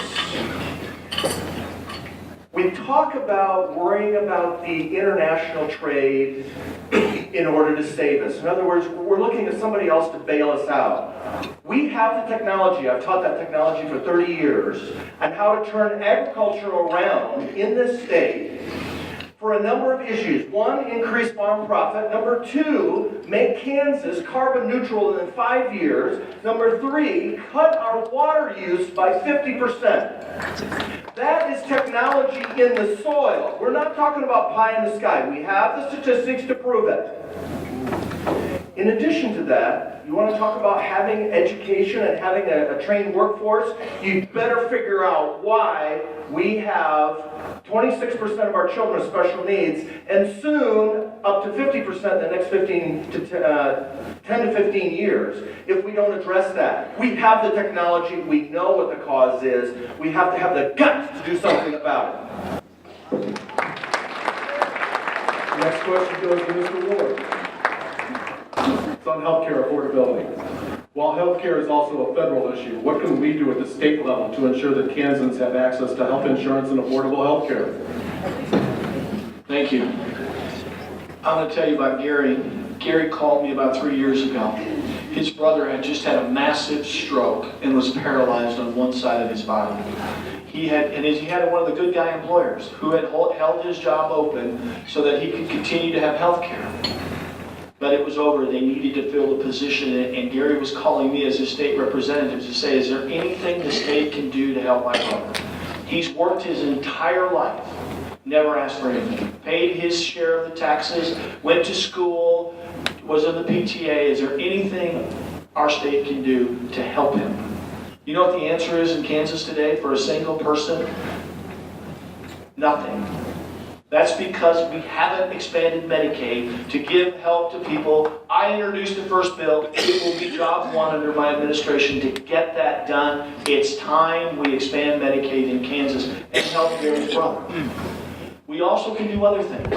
We talk about worrying about the international trade in order to save us. In other words, we're looking at somebody else to bail us out. We have the technology, I've taught that technology for 30 years, on how to turn agriculture around in this state for a number of issues. One, increase farm profit. Number two, make Kansas carbon neutral in 5 years. Number three, cut our water use by 50%. That is technology in the soil. We're not talking about pie in the sky. We have the statistics to prove it. In addition to that, you want to talk about having education and having a trained workforce, you better figure out why we have 26% of our children with special needs, and soon up to 50% in the next 10 to 15 years if we don't address that. We have the technology, we know what the cause is, we have to have the guts to do something about it. Next question goes to Mr. Ward. It's on healthcare affordability. While healthcare is also a federal issue, what can we do at the state level to ensure that Kansans have access to health insurance and affordable healthcare? Thank you. I'm going to tell you about Gary. Gary called me about 3 years ago. His brother had just had a massive stroke and was paralyzed on one side of his body. He had one of the good guy employers who had held his job open so that he could continue to have health care. But it was over. They needed to fill the position, and Gary was calling me as his state representative to say, is there anything the state can do to help my brother? He's worked his entire life, never asked for anything, paid his share of the taxes, went to school, was in the PTA. Is there anything our state can do to help him? You know what the answer is in Kansas today for a single person? Nothing. That's because we haven't expanded Medicaid to give help to people. I introduced the first bill. It will be job one under my administration to get that done. It's time we expand Medicaid in Kansas and help Gary's brother. We also can do other things.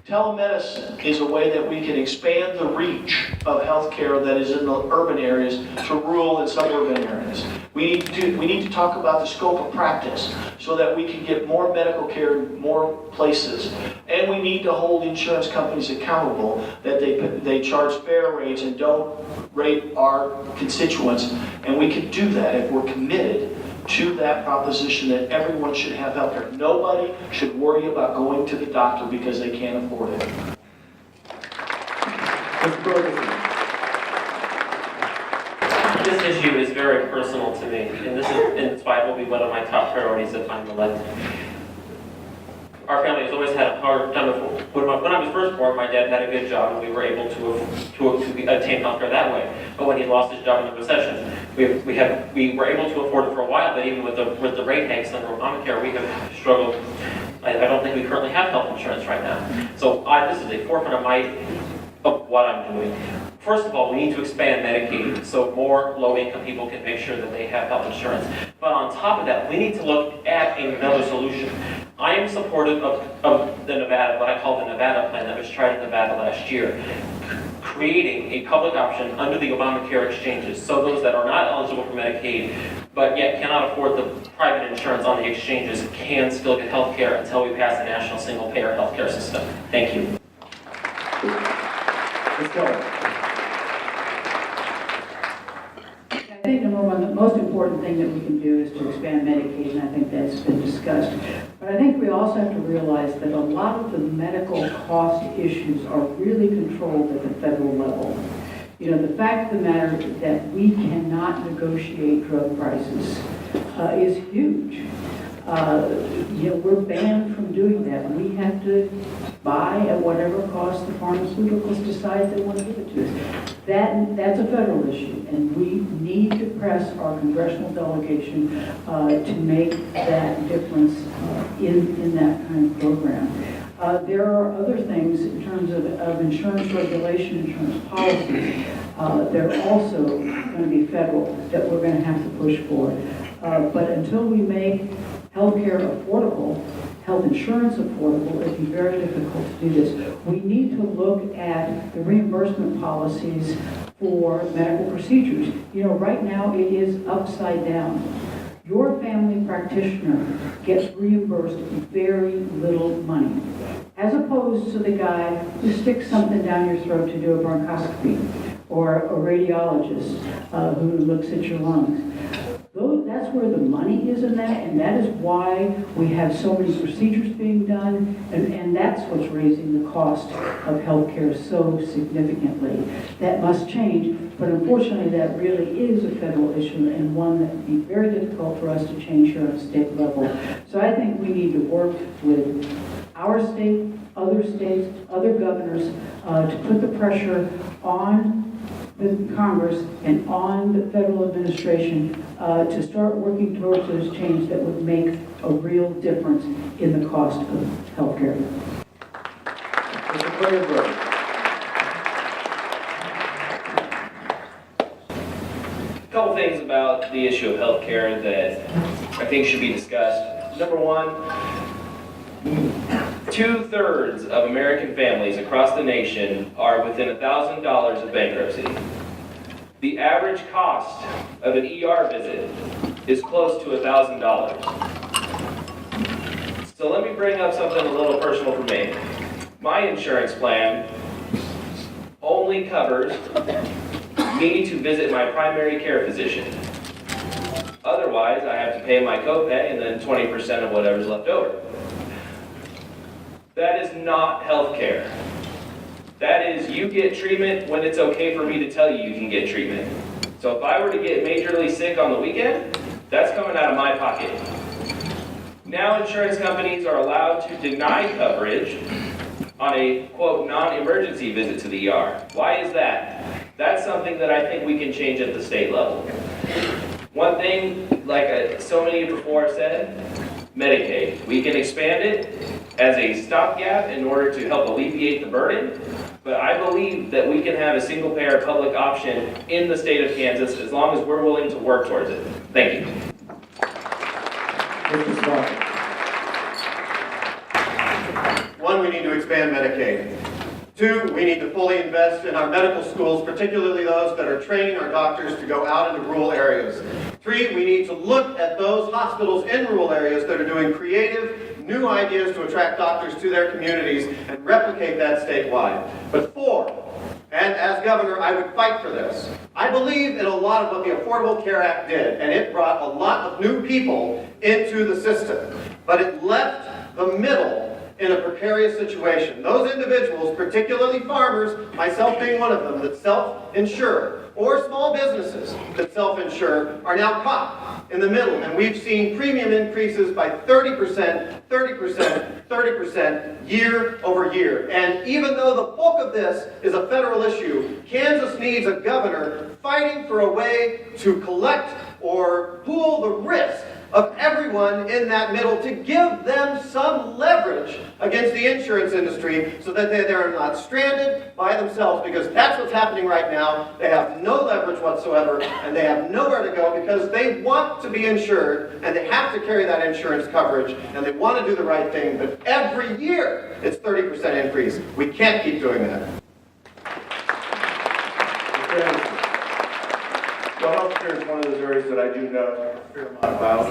Telemedicine is a way that we can expand the reach of healthcare that is in the urban areas to rural and suburban areas. We need to talk about the scope of practice so that we can get more medical care in more places. And we need to hold insurance companies accountable that they charge fair rates and don't rate our constituents. And we can do that if we're committed to that proposition that everyone should have health care. Nobody should worry about going to the doctor because they can't afford it. Mr. Bergeson. This issue is very personal to me, and that's why it will be one of my top priorities if I'm elected. Our family has always had a hard time. When I was first born, my dad had a good job, and we were able to obtain healthcare that way. But when he lost his job in the recession, we were able to afford it for a while. But even with the rate hikes under Obamacare, we have struggled. I don't think we currently have health insurance right now. So this is a forefront of what I'm doing. First of all, we need to expand Medicaid so more low-income people can make sure that they have health insurance. But on top of that, we need to look at another solution. I am supportive of the Nevada, what I call the Nevada plan that was tried in Nevada last year, creating a public option under the Obamacare exchanges, so those that are not eligible for Medicaid, but yet cannot afford the private insurance on the exchanges can still get health care until we pass a national single-payer health care system. Thank you. Ms. Keller. I think number one, the most important thing that we can do is to expand Medicaid, and I think that's been discussed. But I think we also have to realize that a lot of the medical cost issues are really controlled at the federal level. You know, the fact of the matter is that we cannot negotiate drug prices is huge. We're banned from doing that. We have to buy at whatever cost the pharmaceuticals decide they want to give it to us. That's a federal issue, and we need to press our congressional delegation to make that difference in that kind of program. There are other things in terms of insurance regulation, insurance policies. They're also going to be federal that we're going to have to push for. But until we make healthcare affordable, health insurance affordable, it'd be very difficult to do this. We need to look at the reimbursement policies for medical procedures. You know, right now it is upside down. Your family practitioner gets reimbursed very little money, as opposed to the guy who sticks something down your throat to do a bronchoscopy, or a radiologist who looks at your lungs. That's where the money is in that, and that is why we have so many procedures being done, and that's what's raising the cost of healthcare so significantly. That must change, but unfortunately that really is a federal issue and one that would be very difficult for us to change here on a state level. So I think we need to work with our state, other states, other governors to put the pressure on the Congress and on the federal administration to start working towards those changes that would make a real difference in the cost of health care. Mr. Klingenberg. A couple things about the issue of health care that I think should be discussed. Number one, 2/3 of American families across the nation are within $1,000 of bankruptcy. The average cost of an ER visit is close to $1,000. So let me bring up something a little personal for me. My insurance plan only covers me to visit my primary care physician. Otherwise, I have to pay my copay and then 20% of whatever's left over. That is not health care. That is, you get treatment when it's okay for me to tell you can get treatment. So if I were to get majorly sick on the weekend, that's coming out of my pocket. Now insurance companies are allowed to deny coverage on a, quote, non-emergency visit to the ER. Why is that? That's something that I think we can change at the state level. One thing, like so many before said, Medicaid. We can expand it as a stopgap in order to help alleviate the burden, but I believe that we can have a single-payer public option in the state of Kansas as long as we're willing to work towards it. Thank you. Mr. Svaty. we need to expand Medicaid. 2, we need to fully invest in our medical schools, particularly those that are training our doctors to go out into rural areas. 3, we need to look at those hospitals in rural areas that are doing creative, new ideas to attract doctors to their communities and replicate that statewide. But 4, and as governor, I would fight for this. I believe in a lot of what the Affordable Care Act did, and it brought a lot of new people into the system. But it left the middle in a precarious situation. Those individuals, particularly farmers, myself being one of them, that self-insure, or small businesses that self-insure, are now caught in the middle. And we've seen premium increases by 30%, 30%, 30% year over year. And even though the bulk of this is a federal issue, Kansas needs a governor fighting for a way to collect or pool the risk of everyone in that middle, to give them some leverage against the insurance industry so that they're not stranded by themselves, because that's what's happening right now. They have no leverage whatsoever, and they have nowhere to go because they want to be insured, and they have to carry that insurance coverage, and they want to do the right thing, but every year it's 30% increase. We can't keep doing that. Well, healthcare is one of those areas that I do know a fair amount about.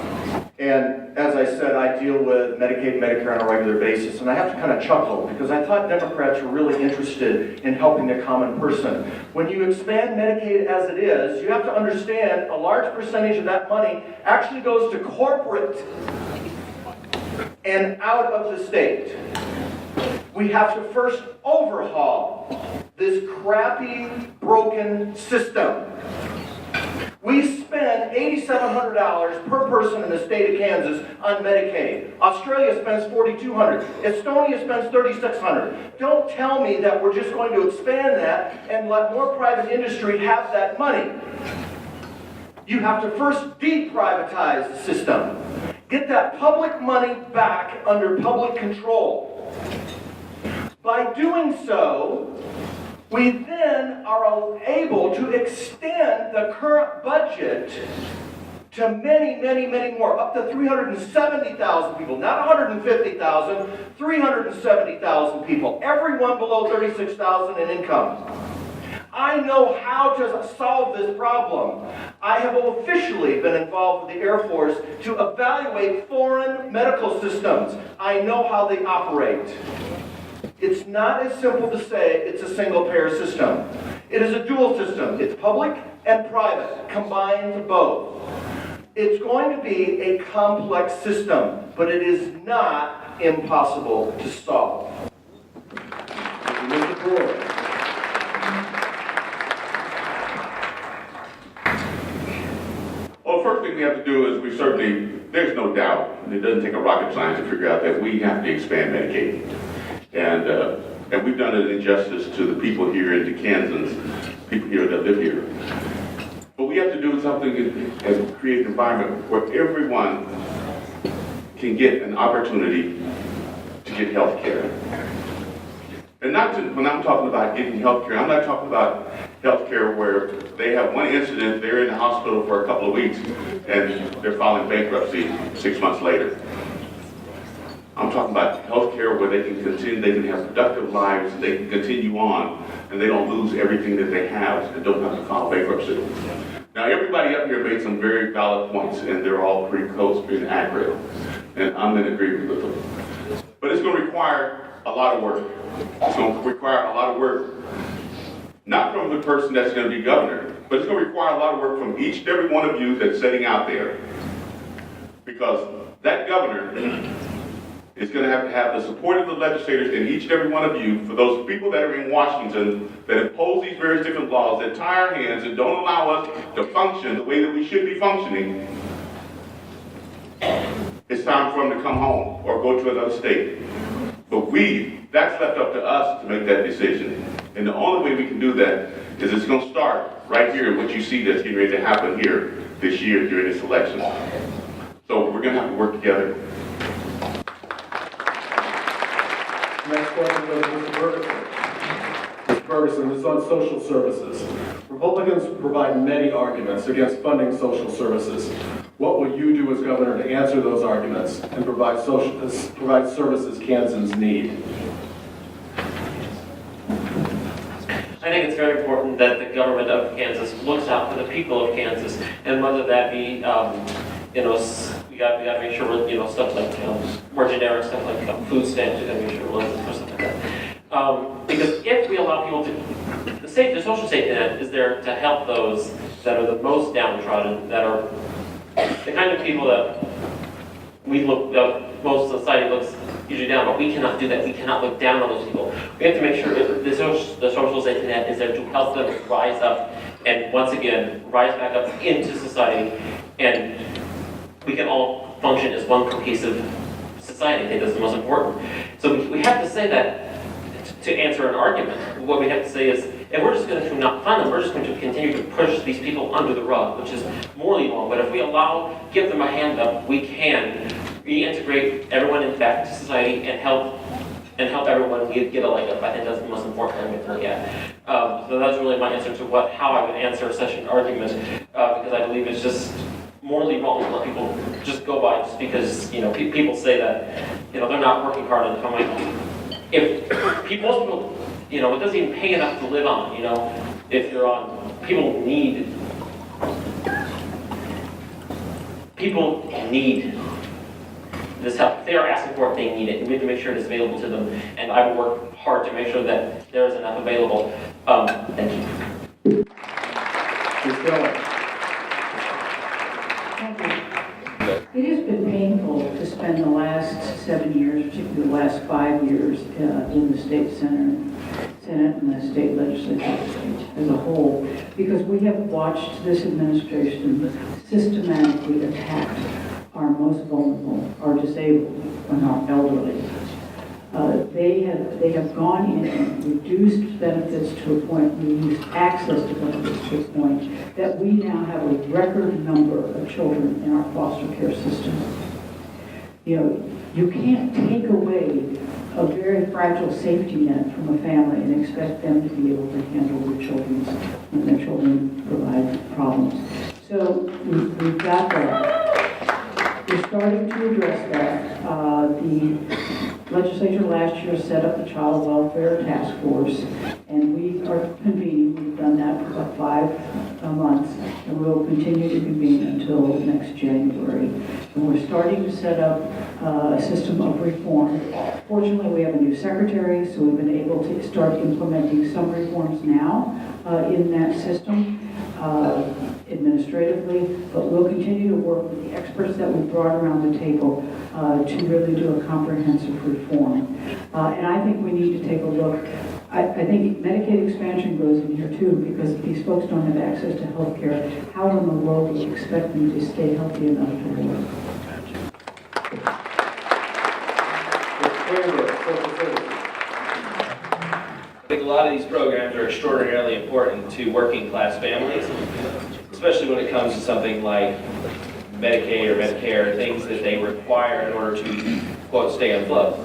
And as I said, I deal with Medicaid and Medicare on a regular basis. And I have to kind of chuckle because I thought Democrats were really interested in helping the common person. When you expand Medicaid as it is, you have to understand a large percentage of that money actually goes to corporate and out of the state. We have to first overhaul this crappy, broken system. We spend $8,700 per person in the state of Kansas on Medicaid. Australia spends $4,200. Estonia spends $3,600. Don't tell me that we're just going to expand that and let more private industry have that money. You have to first deprivatize the system. Get that public money back under public control. By doing so, we then are able to extend the current budget to many, many, many more, up to 370,000 people, not 150,000, 370,000 people, everyone below 36,000 in income. I know how to solve this problem. I have officially been involved with the Air Force to evaluate foreign medical systems. I know how they operate. It's not as simple to say it's a single-payer system. It is a dual system. It's public and private, combined both. It's going to be a complex system, but it is not impossible to solve. Mr. Brewer. Well, the first thing we have to do is there's no doubt, and it doesn't take a rocket science to figure out that we have to expand Medicaid. And we've done an injustice to the people here in Kansas, people here that live here. But we have to do something and create an environment where everyone can get an opportunity to get health care. And when I'm talking about getting health care, I'm not talking about health care where they have one incident, they're in the hospital for a couple of weeks, and they're filing bankruptcy 6 months later. I'm talking about health care where they can continue, they can have productive lives, they can continue on, and they don't lose everything that they have and don't have to file bankruptcy. Now, everybody up here made some very valid points, and they're all pretty close, pretty accurate, and I'm in agreement with them. But it's going to require a lot of work. It's going to require a lot of work, not from the person that's going to be governor, but it's going to require a lot of work from each and every one of you that's sitting out there. Because that governor is going to have the support of the legislators and each and every one of you, for those people that are in Washington that impose these various different laws that tie our hands and don't allow us to function the way that we should be functioning. It's time for them to come home or go to another state. But that's left up to us to make that decision. And the only way we can do that is it's going to start right here, what you see that's getting ready to happen here this year during this election. So we're going to have to work together. Next question goes to Mr. Bergeson. Mr. Bergeson, this is on social services. Republicans provide many arguments against funding social services. What will you do as governor to answer those arguments and provide services Kansans need? it's very important that the government of Kansas looks out for the people of Kansas, and whether that be, we got to make sure we're, stuff like, more generic stuff like food stamps, we got to make sure we're looking for stuff like that. Because if we allow people to, the social safety net is there to help those that are the most downtrodden, that are the kind of people that most society looks usually down, but we cannot do that. We cannot look down on those people. We have to make sure the social safety net is there to help them rise up and once again rise back up into society, and we can all function as one cohesive society. I think that's the most important. So we have to say that to answer an argument. What we have to say is, if we're just going to not fund them, we're just going to continue to push these people under the rug, which is morally wrong. But if we give them a hand up, we can reintegrate everyone back to society and help everyone get a leg up. I think that's the most important thing we have to look at. So that's really my answer to how I would answer such an argument, because I believe it's just morally wrong to let people just go by just because people say that they're not working hard enough. I'm like, if most people, it doesn't even pay enough to live on. If you're on, people need this help. If they are asking for it, they need it. And we have to make sure it is available to them. And I will work hard to make sure that there is enough available. Thank you. Please go. Thank you. It has been painful to spend the last 7 years, particularly the last 5 years, in the state Senate and the state legislature as a whole, because we have watched this administration systematically attack our most vulnerable, our disabled, and our elderly. They have gone in and reduced benefits to a point, reduced access to benefits to a point, that we now have a record number of children in our foster care system. You can't take away a very fragile safety net from a family and expect them to be able to handle their children when their children provide problems. So we've got that. We're starting to address that. The legislature last year set up the Child Welfare Task Force, and we are convening. We've done that for about 5 months, and we'll continue to convene until next January. And we're starting to set up a system of reform. Fortunately, we have a new secretary, so we've been able to start implementing some reforms now in that system. Administratively, but we'll continue to work with the experts that we brought around the table to really do a comprehensive reform. And I think we need to take a look. I think Medicaid expansion goes in here too, because if these folks don't have access to health care, how in the world do you expect them to stay healthy enough to work? I think a lot of these programs are extraordinarily important to working class families, especially when it comes to something like Medicaid or Medicare, things that they require in order to, quote, stay afloat.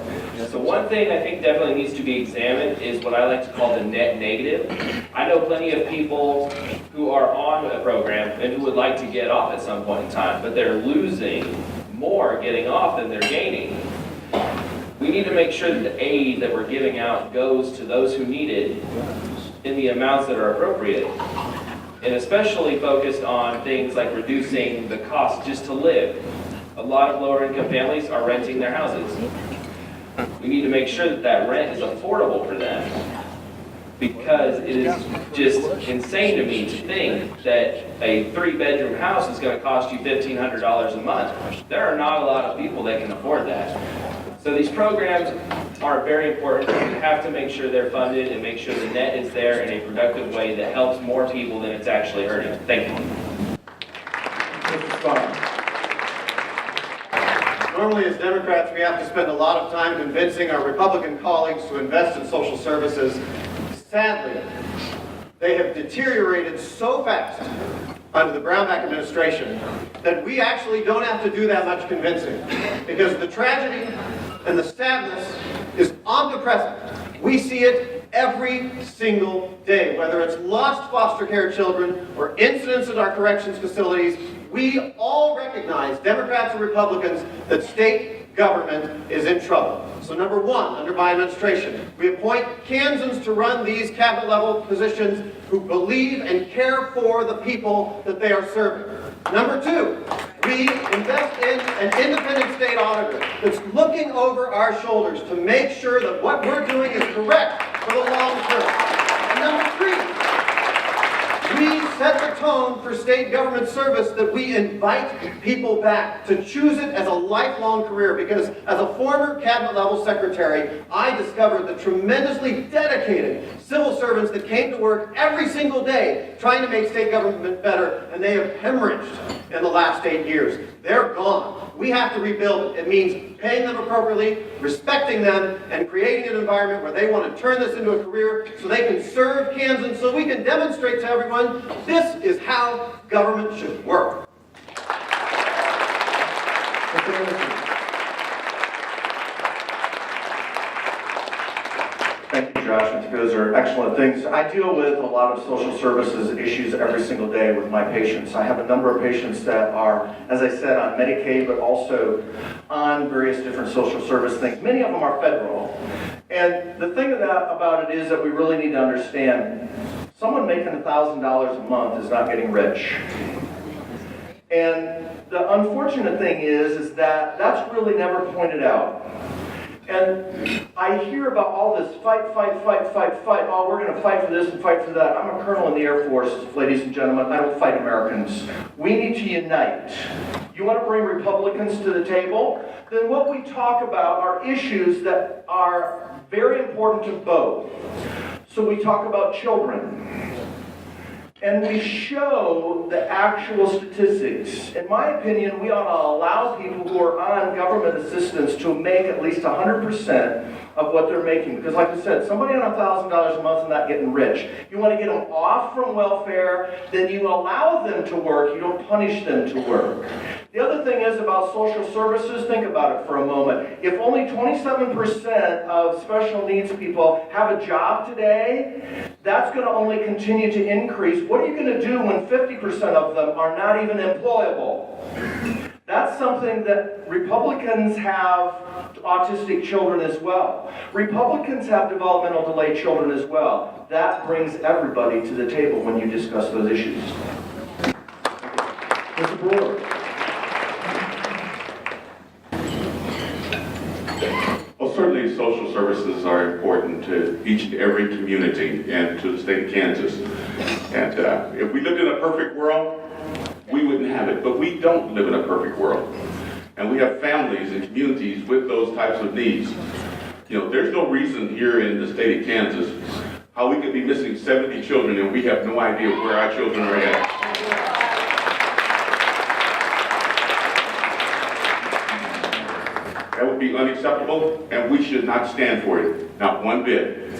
So one thing I think definitely needs to be examined is what I like to call the net negative. I know plenty of people who are on a program and who would like to get off at some point in time, but they're losing more getting off than they're gaining. We need to make sure that the aid that we're giving out goes to those who need it in the amounts that are appropriate. And especially focused on things like reducing the cost just to live. A lot of lower income families are renting their houses. We need to make sure that that rent is affordable for them. Because it is just insane to me to think that a 3-bedroom house is going to cost you $1,500 a month. There are not a lot of people that can afford that. So these programs are very important. We have to make sure they're funded and make sure the net is there in a productive way that helps more people than it's actually hurting. Thank you. Normally, as Democrats, we have to spend a lot of time convincing our Republican colleagues to invest in social services. Sadly, they have deteriorated so fast under the Brownback administration that we actually don't have to do that much convincing, because the tragedy and the sadness is omnipresent. We see it every single day, whether it's lost foster care children or incidents at our corrections facilities. We all recognize, Democrats and Republicans, that state government is in trouble. So number one, under my administration, we appoint Kansans to run these cabinet level positions who believe and care for the people that they are serving. Number two, we invest in an independent state auditor that's looking over our shoulders to make sure that what we're doing is correct for the long term. And number three, we set the tone for state government service that we invite people back to choose it as a lifelong career, because as a former cabinet level secretary, I discovered the tremendously dedicated civil servants that came to work every single day trying to make state government better, and they have hemorrhaged in the last 8 years. They're gone. We have to rebuild it. It means paying them appropriately, respecting them, and creating an environment where they want to turn this into a career so they can serve Kansans, so we can demonstrate to everyone this is how government should work. Thank you, Josh. Those are excellent things. I deal with a lot of social services issues every single day with my patients. I have a number of patients that are, as I said, on Medicaid, but also on various different social service things. Many of them are federal. And the thing about it is that we really need to understand, someone making $1,000 a month is not getting rich. And the unfortunate thing is that that's really never pointed out. And I hear about all this fight. Oh, we're going to fight for this and fight for that. I'm a colonel in the Air Force, ladies and gentlemen. I don't fight Americans. We need to unite. You want to bring Republicans to the table? Then what we talk about are issues that are very important to both. So we talk about children. And we show the actual statistics. In my opinion, we ought to allow people who are on government assistance to make at least 100% of what they're making. Because like I said, somebody on $1,000 a month is not getting rich. You want to get them off from welfare, then you allow them to work, you don't punish them to work. The other thing is about social services, think about it for a moment. If only 27% of special needs people have a job today, that's going to only continue to increase. What are you going to do when 50% of them are not even employable? That's something that Republicans have autistic children as well. Republicans have developmental delayed children as well. That brings everybody to the table when you discuss those issues. Mr. Brewer. Well, certainly social services are important to each and every community and to the state of Kansas. And if we lived in a perfect world, we wouldn't have it. But we don't live in a perfect world. And we have families and communities with those types of needs. You know, there's no reason here in the state of Kansas how we could be missing 70 children and we have no idea where our children are at. That would be unacceptable, and we should not stand for it, not one bit.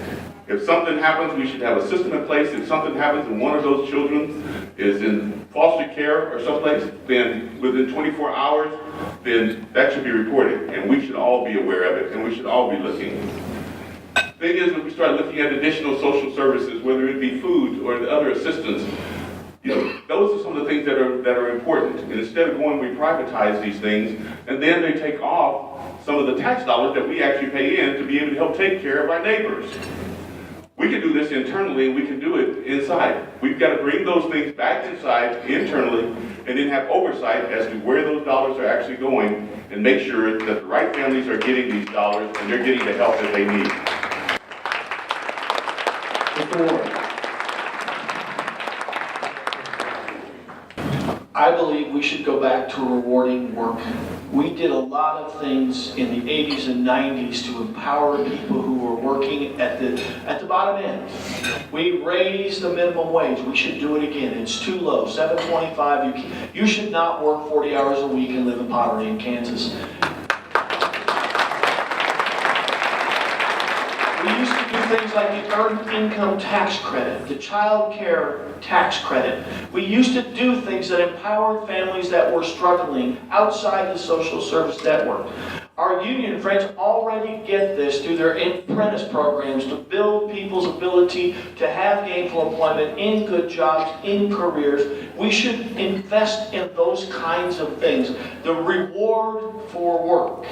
If something happens, we should have a system in place. If something happens and one of those children is in foster care or someplace, then within 24 hours, then that should be reported, and we should all be aware of it, and we should all be looking. Thing is, when we start looking at additional social services, whether it be food or the other assistance, you know, those are some of the things that are important. And instead of going, we privatize these things, and then they take off some of the tax dollars that we actually pay in to be able to help take care of our neighbors. We can do this internally, and we can do it inside. We've got to bring those things back inside, internally, and then have oversight as to where those dollars are actually going, and make sure that the right families are getting these dollars, and they're getting the help that they need. Mr. Ward. I believe we should go back to rewarding work. We did a lot of things in the 80s and 90s to empower people who were working at the bottom end. We raised the minimum wage. We should do it again. It's too low, $7.25. You should not work 40 hours a week and live in poverty in Kansas. We used to do things like the earned income tax credit, the child care tax credit. We used to do things that empowered families that were struggling outside the social service network. Our union friends already get this through their apprentice programs to build people's ability to have gainful employment in good jobs, in careers. We should invest in those kinds of things. The reward for work.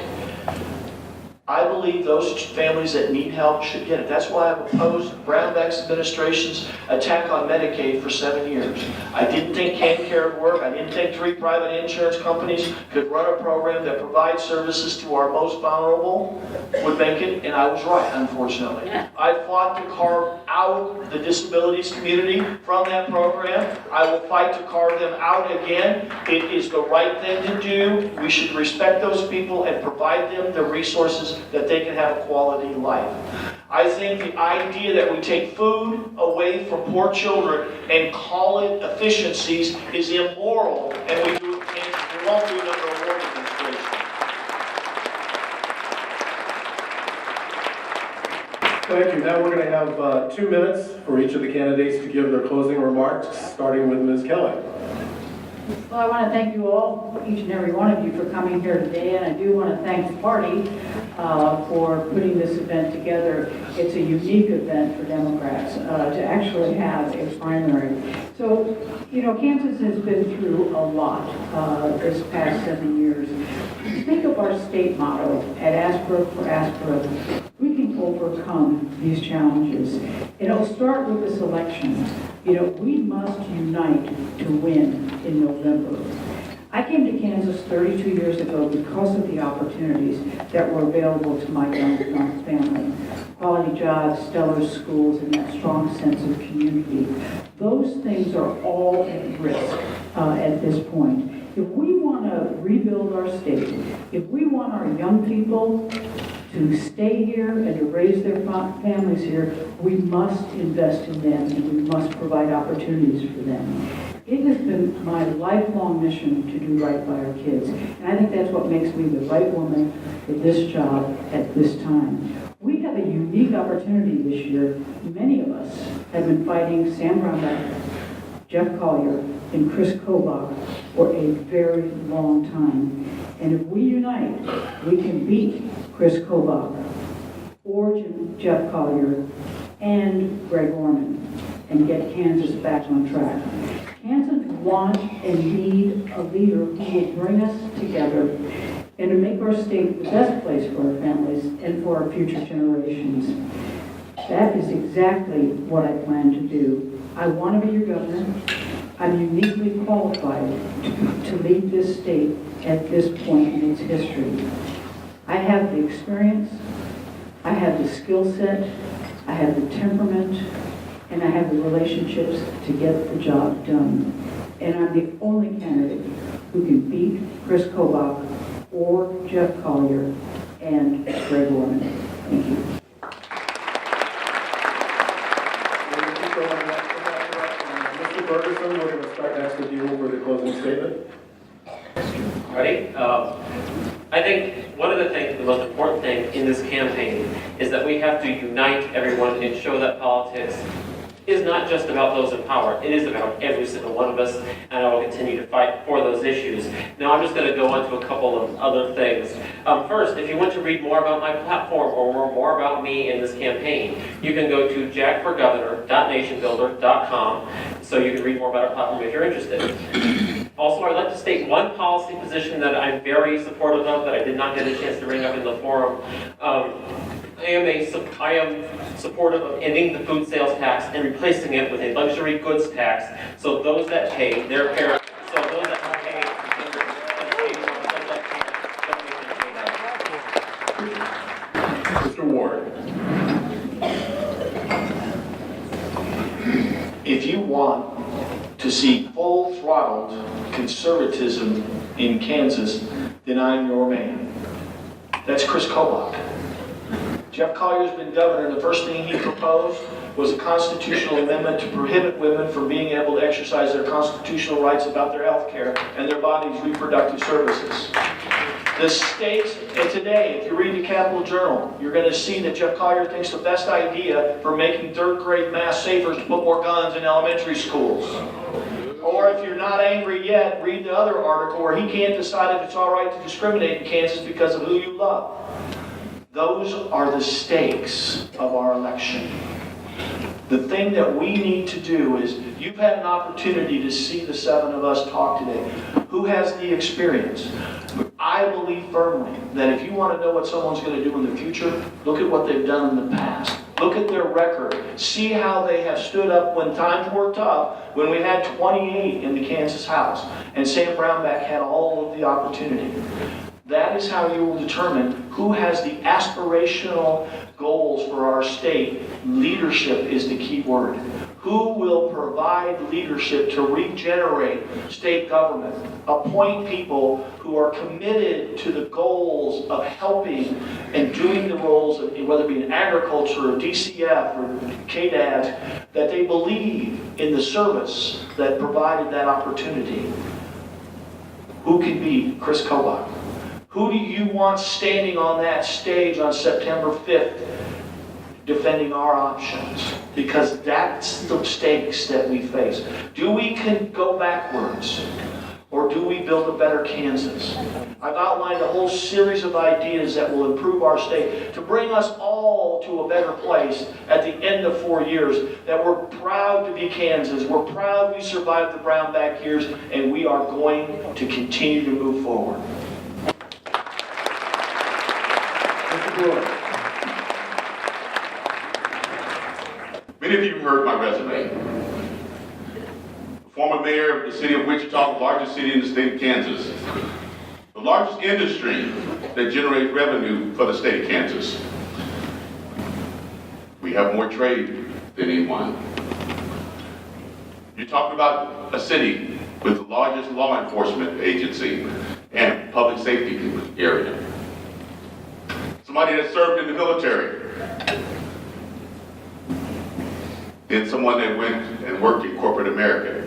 I believe those families that need help should get it. That's why I've opposed Brownback's administration's attack on Medicaid for 7 years. I didn't think CanCare would work. I didn't think 3 private insurance companies could run a program that provides services to our most vulnerable would make it, and I was right, unfortunately. I fought to carve out the disabilities community from that program. I will fight to carve them out again. It is the right thing to do. We should respect those people and provide them the resources that they can have a quality life. I think the idea that we take food away from poor children and call it efficiencies is immoral, and we won't do it under a Warren administration. Thank you. Now we're going to have 2 minutes for each of the candidates to give their closing remarks, starting with Ms. Kelly. Well, I want to thank you all, each and every one of you, for coming here today, and I do want to thank the party for putting this event together. It's a unique event for Democrats to actually have a primary. So, you know, Kansas has been through a lot this past 7 years. Think of our state motto at Asper for Asper. We can overcome these challenges. And it'll start with this election. You know, we must unite to win in November. I came to Kansas 32 years ago because of the opportunities that were available to my young family. Quality jobs, stellar schools, and that strong sense of community. Those things are all at risk at this point. If we want to rebuild our state, if we want our young people to stay here and to raise their families here, we must invest in them and we must provide opportunities for them. It has been my lifelong mission to do right by our kids. And I think that's what makes me the right woman for this job at this time. We have a unique opportunity this year. Many of us have been fighting Sam Brownback, Jeff Collier, and Chris Kobach for a very long time. And if we unite, we can beat Chris Kobach or Jeff Collier and Greg Orman and get Kansas back on track. Kansans want and need a leader who will bring us together and to make our state the best place for our families and for our future generations. That is exactly what I plan to do. I want to be your governor. I'm uniquely qualified to lead this state at this point in its history. I have the experience, I have the skill set, I have the temperament, and I have the relationships to get the job done. And I'm the only candidate who can beat Chris Kobach or Jeff Collier and Greg Orman. Thank you. Mr. Bergeson, we're going to start next with you for the closing statement. Ready? I think one of the things, the most important thing in this campaign is that we have to unite everyone and show that politics is not just about those in power. It is about every single one of us, and I will continue to fight for those issues. Now I'm just going to go on to a couple of other things. First, if you want to read more about my platform or more about me in this campaign, you can go to jackforgovernor.nationbuilder.com so you can read more about our platform if you're interested. Also, I'd like to state one policy position that I'm very supportive of that I did not get a chance to bring up in the forum. I am supportive of ending the food sales tax and replacing it with a luxury goods tax, so those that pay their parents, so those that pay Mr. Ward. If you want to see full-throttled conservatism in Kansas, then I'm your man. That's Chris Kobach. Jeff Collier's been governor, and the first thing he proposed was a constitutional amendment to prohibit women from being able to exercise their constitutional rights about their health care and their body's reproductive services. The stakes, and today, if you read the Capital Journal, you're going to see that Jeff Collier thinks the best idea for making third grade math safer is to put more guns in elementary schools. Or if you're not angry yet, read the other article where he can't decide if it's all right to discriminate in Kansas because of who you love. Those are the stakes of our election. The thing that we need to do is, you've had an opportunity to see the 7 of us talk today. Who has the experience? I believe firmly that if you want to know what someone's going to do in the future, look at what they've done in the past. Look at their record. See how they have stood up when times were tough, when we had 28 in the Kansas House, and Sam Brownback had all of the opportunity. That is how you will determine who has the aspirational goals for our state. Leadership is the key word. Who will provide leadership to regenerate state government? Appoint people who are committed to the goals of helping and doing the roles of, whether it be in agriculture or DCF or KDAD, that they believe in the service that provided that opportunity. Who can be Chris Kobach? Who do you want standing on that stage on September 5th defending our options? Because that's the stakes that we face. Do we go backwards? Or do we build a better Kansas? I've outlined a whole series of ideas that will improve our state to bring us all to a better place at the end of 4 years, that we're proud to be Kansas. We're proud we survived the Brownback years, and we are going to continue to move forward. Many of you have heard my resume. Former mayor of the city of Wichita, the largest city in the state of Kansas. The largest industry that generates revenue for the state of Kansas. We have more trade than anyone. You're talking about a city with the largest law enforcement agency and public safety area. Somebody that served in the military. Then someone that went and worked in corporate America.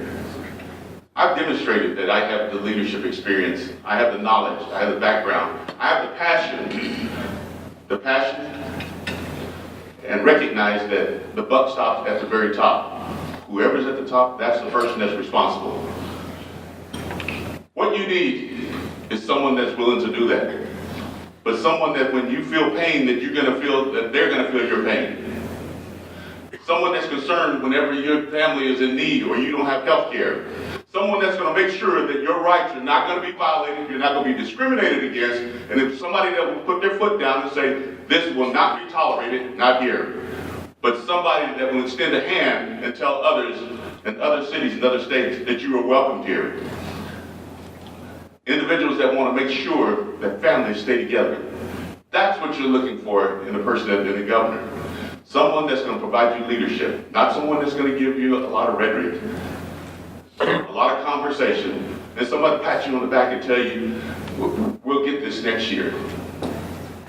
I've demonstrated that I have the leadership experience, I have the knowledge, I have the background, I have the passion, and recognize that the buck stops at the very top. Whoever's at the top, that's the person that's responsible. What you need is someone that's willing to do that. But someone that when you feel pain, that you're gonna feel, that they're gonna feel your pain. Someone that's concerned whenever your family is in need or you don't have health care. Someone that's going to make sure that your rights are not going to be violated, you're not going to be discriminated against, and if somebody that will put their foot down and say, this will not be tolerated, not here. But somebody that will extend a hand and tell others in other cities and other states that you are welcomed here. Individuals that want to make sure that families stay together. That's what you're looking for in a person that's been a governor. Someone that's going to provide you leadership, not someone that's going to give you a lot of rhetoric, a lot of conversation, and somebody pat you on the back and tell you, we'll get this next year.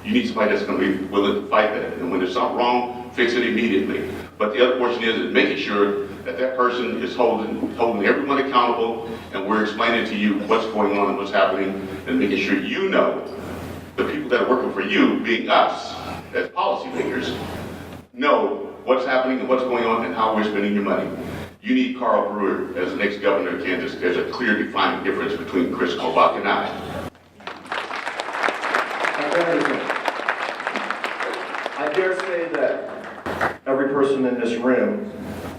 You need somebody that's going to be willing to fight that, and when there's something wrong, fix it immediately. But the other portion is making sure that that person is holding everyone accountable, and we're explaining to you what's going on and what's happening, and making sure you know, the people that are working for you, being us as policymakers, know what's happening and what's going on and how we're spending your money. You need Carl Brewer as the next governor of Kansas. There's a clear defining difference between Chris Kobach and I. I dare say that every person in this room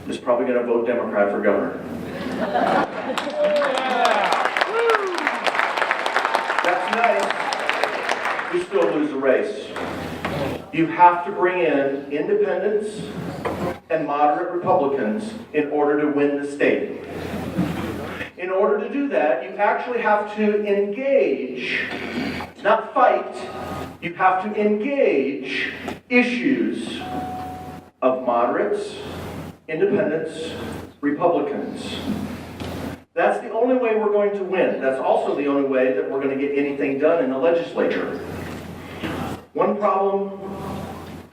is probably going to vote Democrat for governor. That's nice. You still lose the race. You have to bring in independents and moderate Republicans in order to win the state. In order to do that, you actually have to engage, not fight, you have to engage issues of moderates, independents, Republicans. That's the only way we're going to win. That's also the only way that we're going to get anything done in the legislature. One problem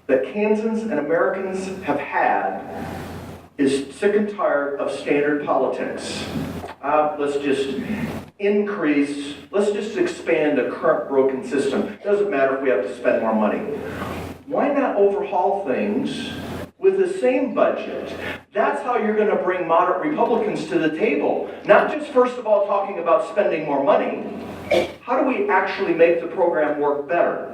that Kansans and Americans have had is sick and tired of standard politics. Let's just increase, let's just expand a current broken system. Doesn't matter if we have to spend more money. Why not overhaul things with the same budget? That's how you're going to bring moderate Republicans to the table. Not just, first of all, talking about spending more money. How do we actually make the program work better?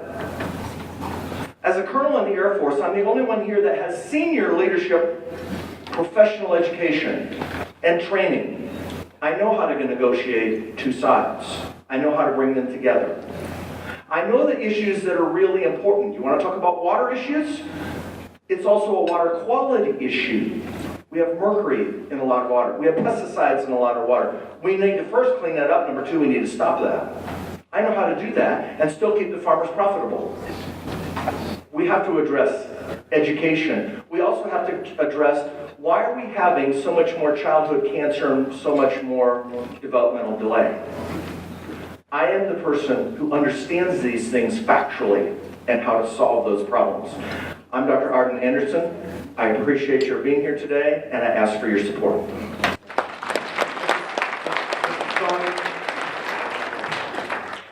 As a colonel in the Air Force, I'm the only one here that has senior leadership, professional education, and training. I know how to negotiate two sides. I know how to bring them together. I know the issues that are really important. You want to talk about water issues? It's also a water quality issue. We have mercury in a lot of water. We have pesticides in a lot of water. We need to first clean that up. Number two, we need to stop that. I know how to do that and still keep the farmers profitable. We have to address education. We also have to address why are we having so much more childhood cancer and so much more developmental delay. I am the person who understands these things factually and how to solve those problems. I'm Dr. Arden Andersen. I appreciate your being here today, and I ask for your support.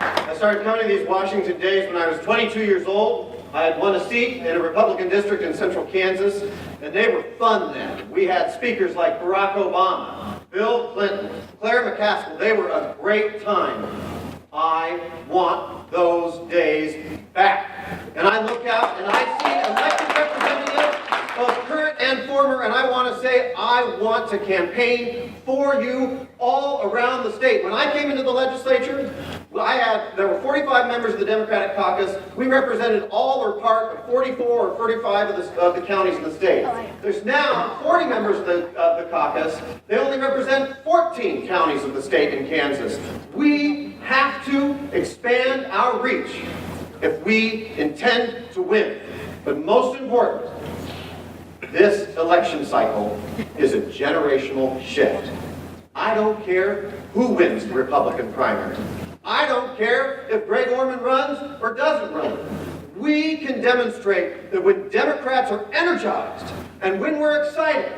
I started coming to these Washington days when I was 22 years old. I had won a seat in a Republican district in central Kansas, and they were fun then. We had speakers like Barack Obama, Bill Clinton, Claire McCaskill. They were a great time. I want those days back. And I look out and I see elected representatives, both current and former, and I want to say I want to campaign for you all around the state. When I came into the legislature, there were 45 members of the Democratic caucus. We represented all or part of 44 or 45 of the counties in the state. There's now 40 members of the caucus. They only represent 14 counties of the state in Kansas. We have to expand our reach if we intend to win. But most important, this election cycle is a generational shift. I don't care who wins the Republican primary. I don't care if Greg Orman runs or doesn't run. We can demonstrate that when Democrats are energized and when we're excited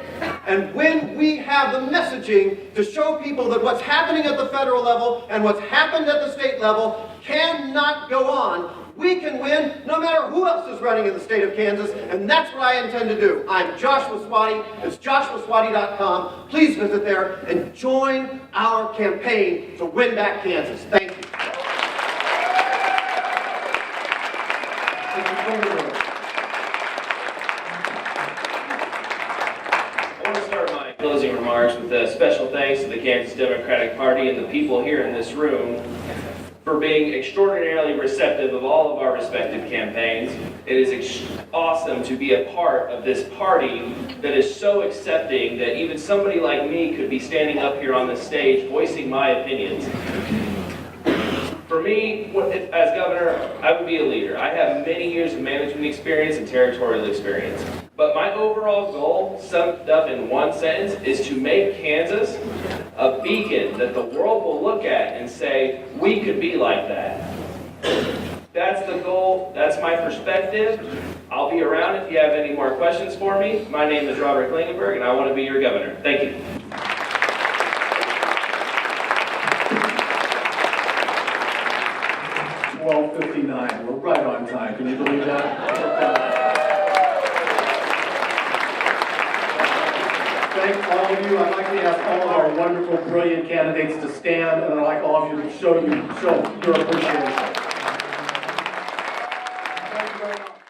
and when we have the messaging to show people that what's happening at the federal level and what's happened at the state level cannot go on, we can win no matter who else is running in the state of Kansas, and that's what I intend to do. I'm Joshua Svaty. It's joshuasvaty.com. Please visit there and join our campaign to win back Kansas. Thank you. I want to start my closing remarks with a special thanks to the Kansas Democratic Party and the people here in this room for being extraordinarily receptive of all of our respective campaigns. It is awesome to be a part of this party that is so accepting that even somebody like me could be standing up here on the stage voicing my opinions. For me, as governor, I would be a leader. I have many years of management experience and territorial experience. But my overall goal, summed up in one sentence, is to make Kansas a beacon that the world will look at and say, we could be like that. That's the goal. That's my perspective. I'll be around if you have any more questions for me. My name is Robert Klingenberg, and I want to be your governor. Thank you. $12:59. We're right on time. Can you believe that? Thank all of you. I'd like to ask all of our wonderful, brilliant candidates to stand, and I'd like all of you to show your appreciation. Thank you very much.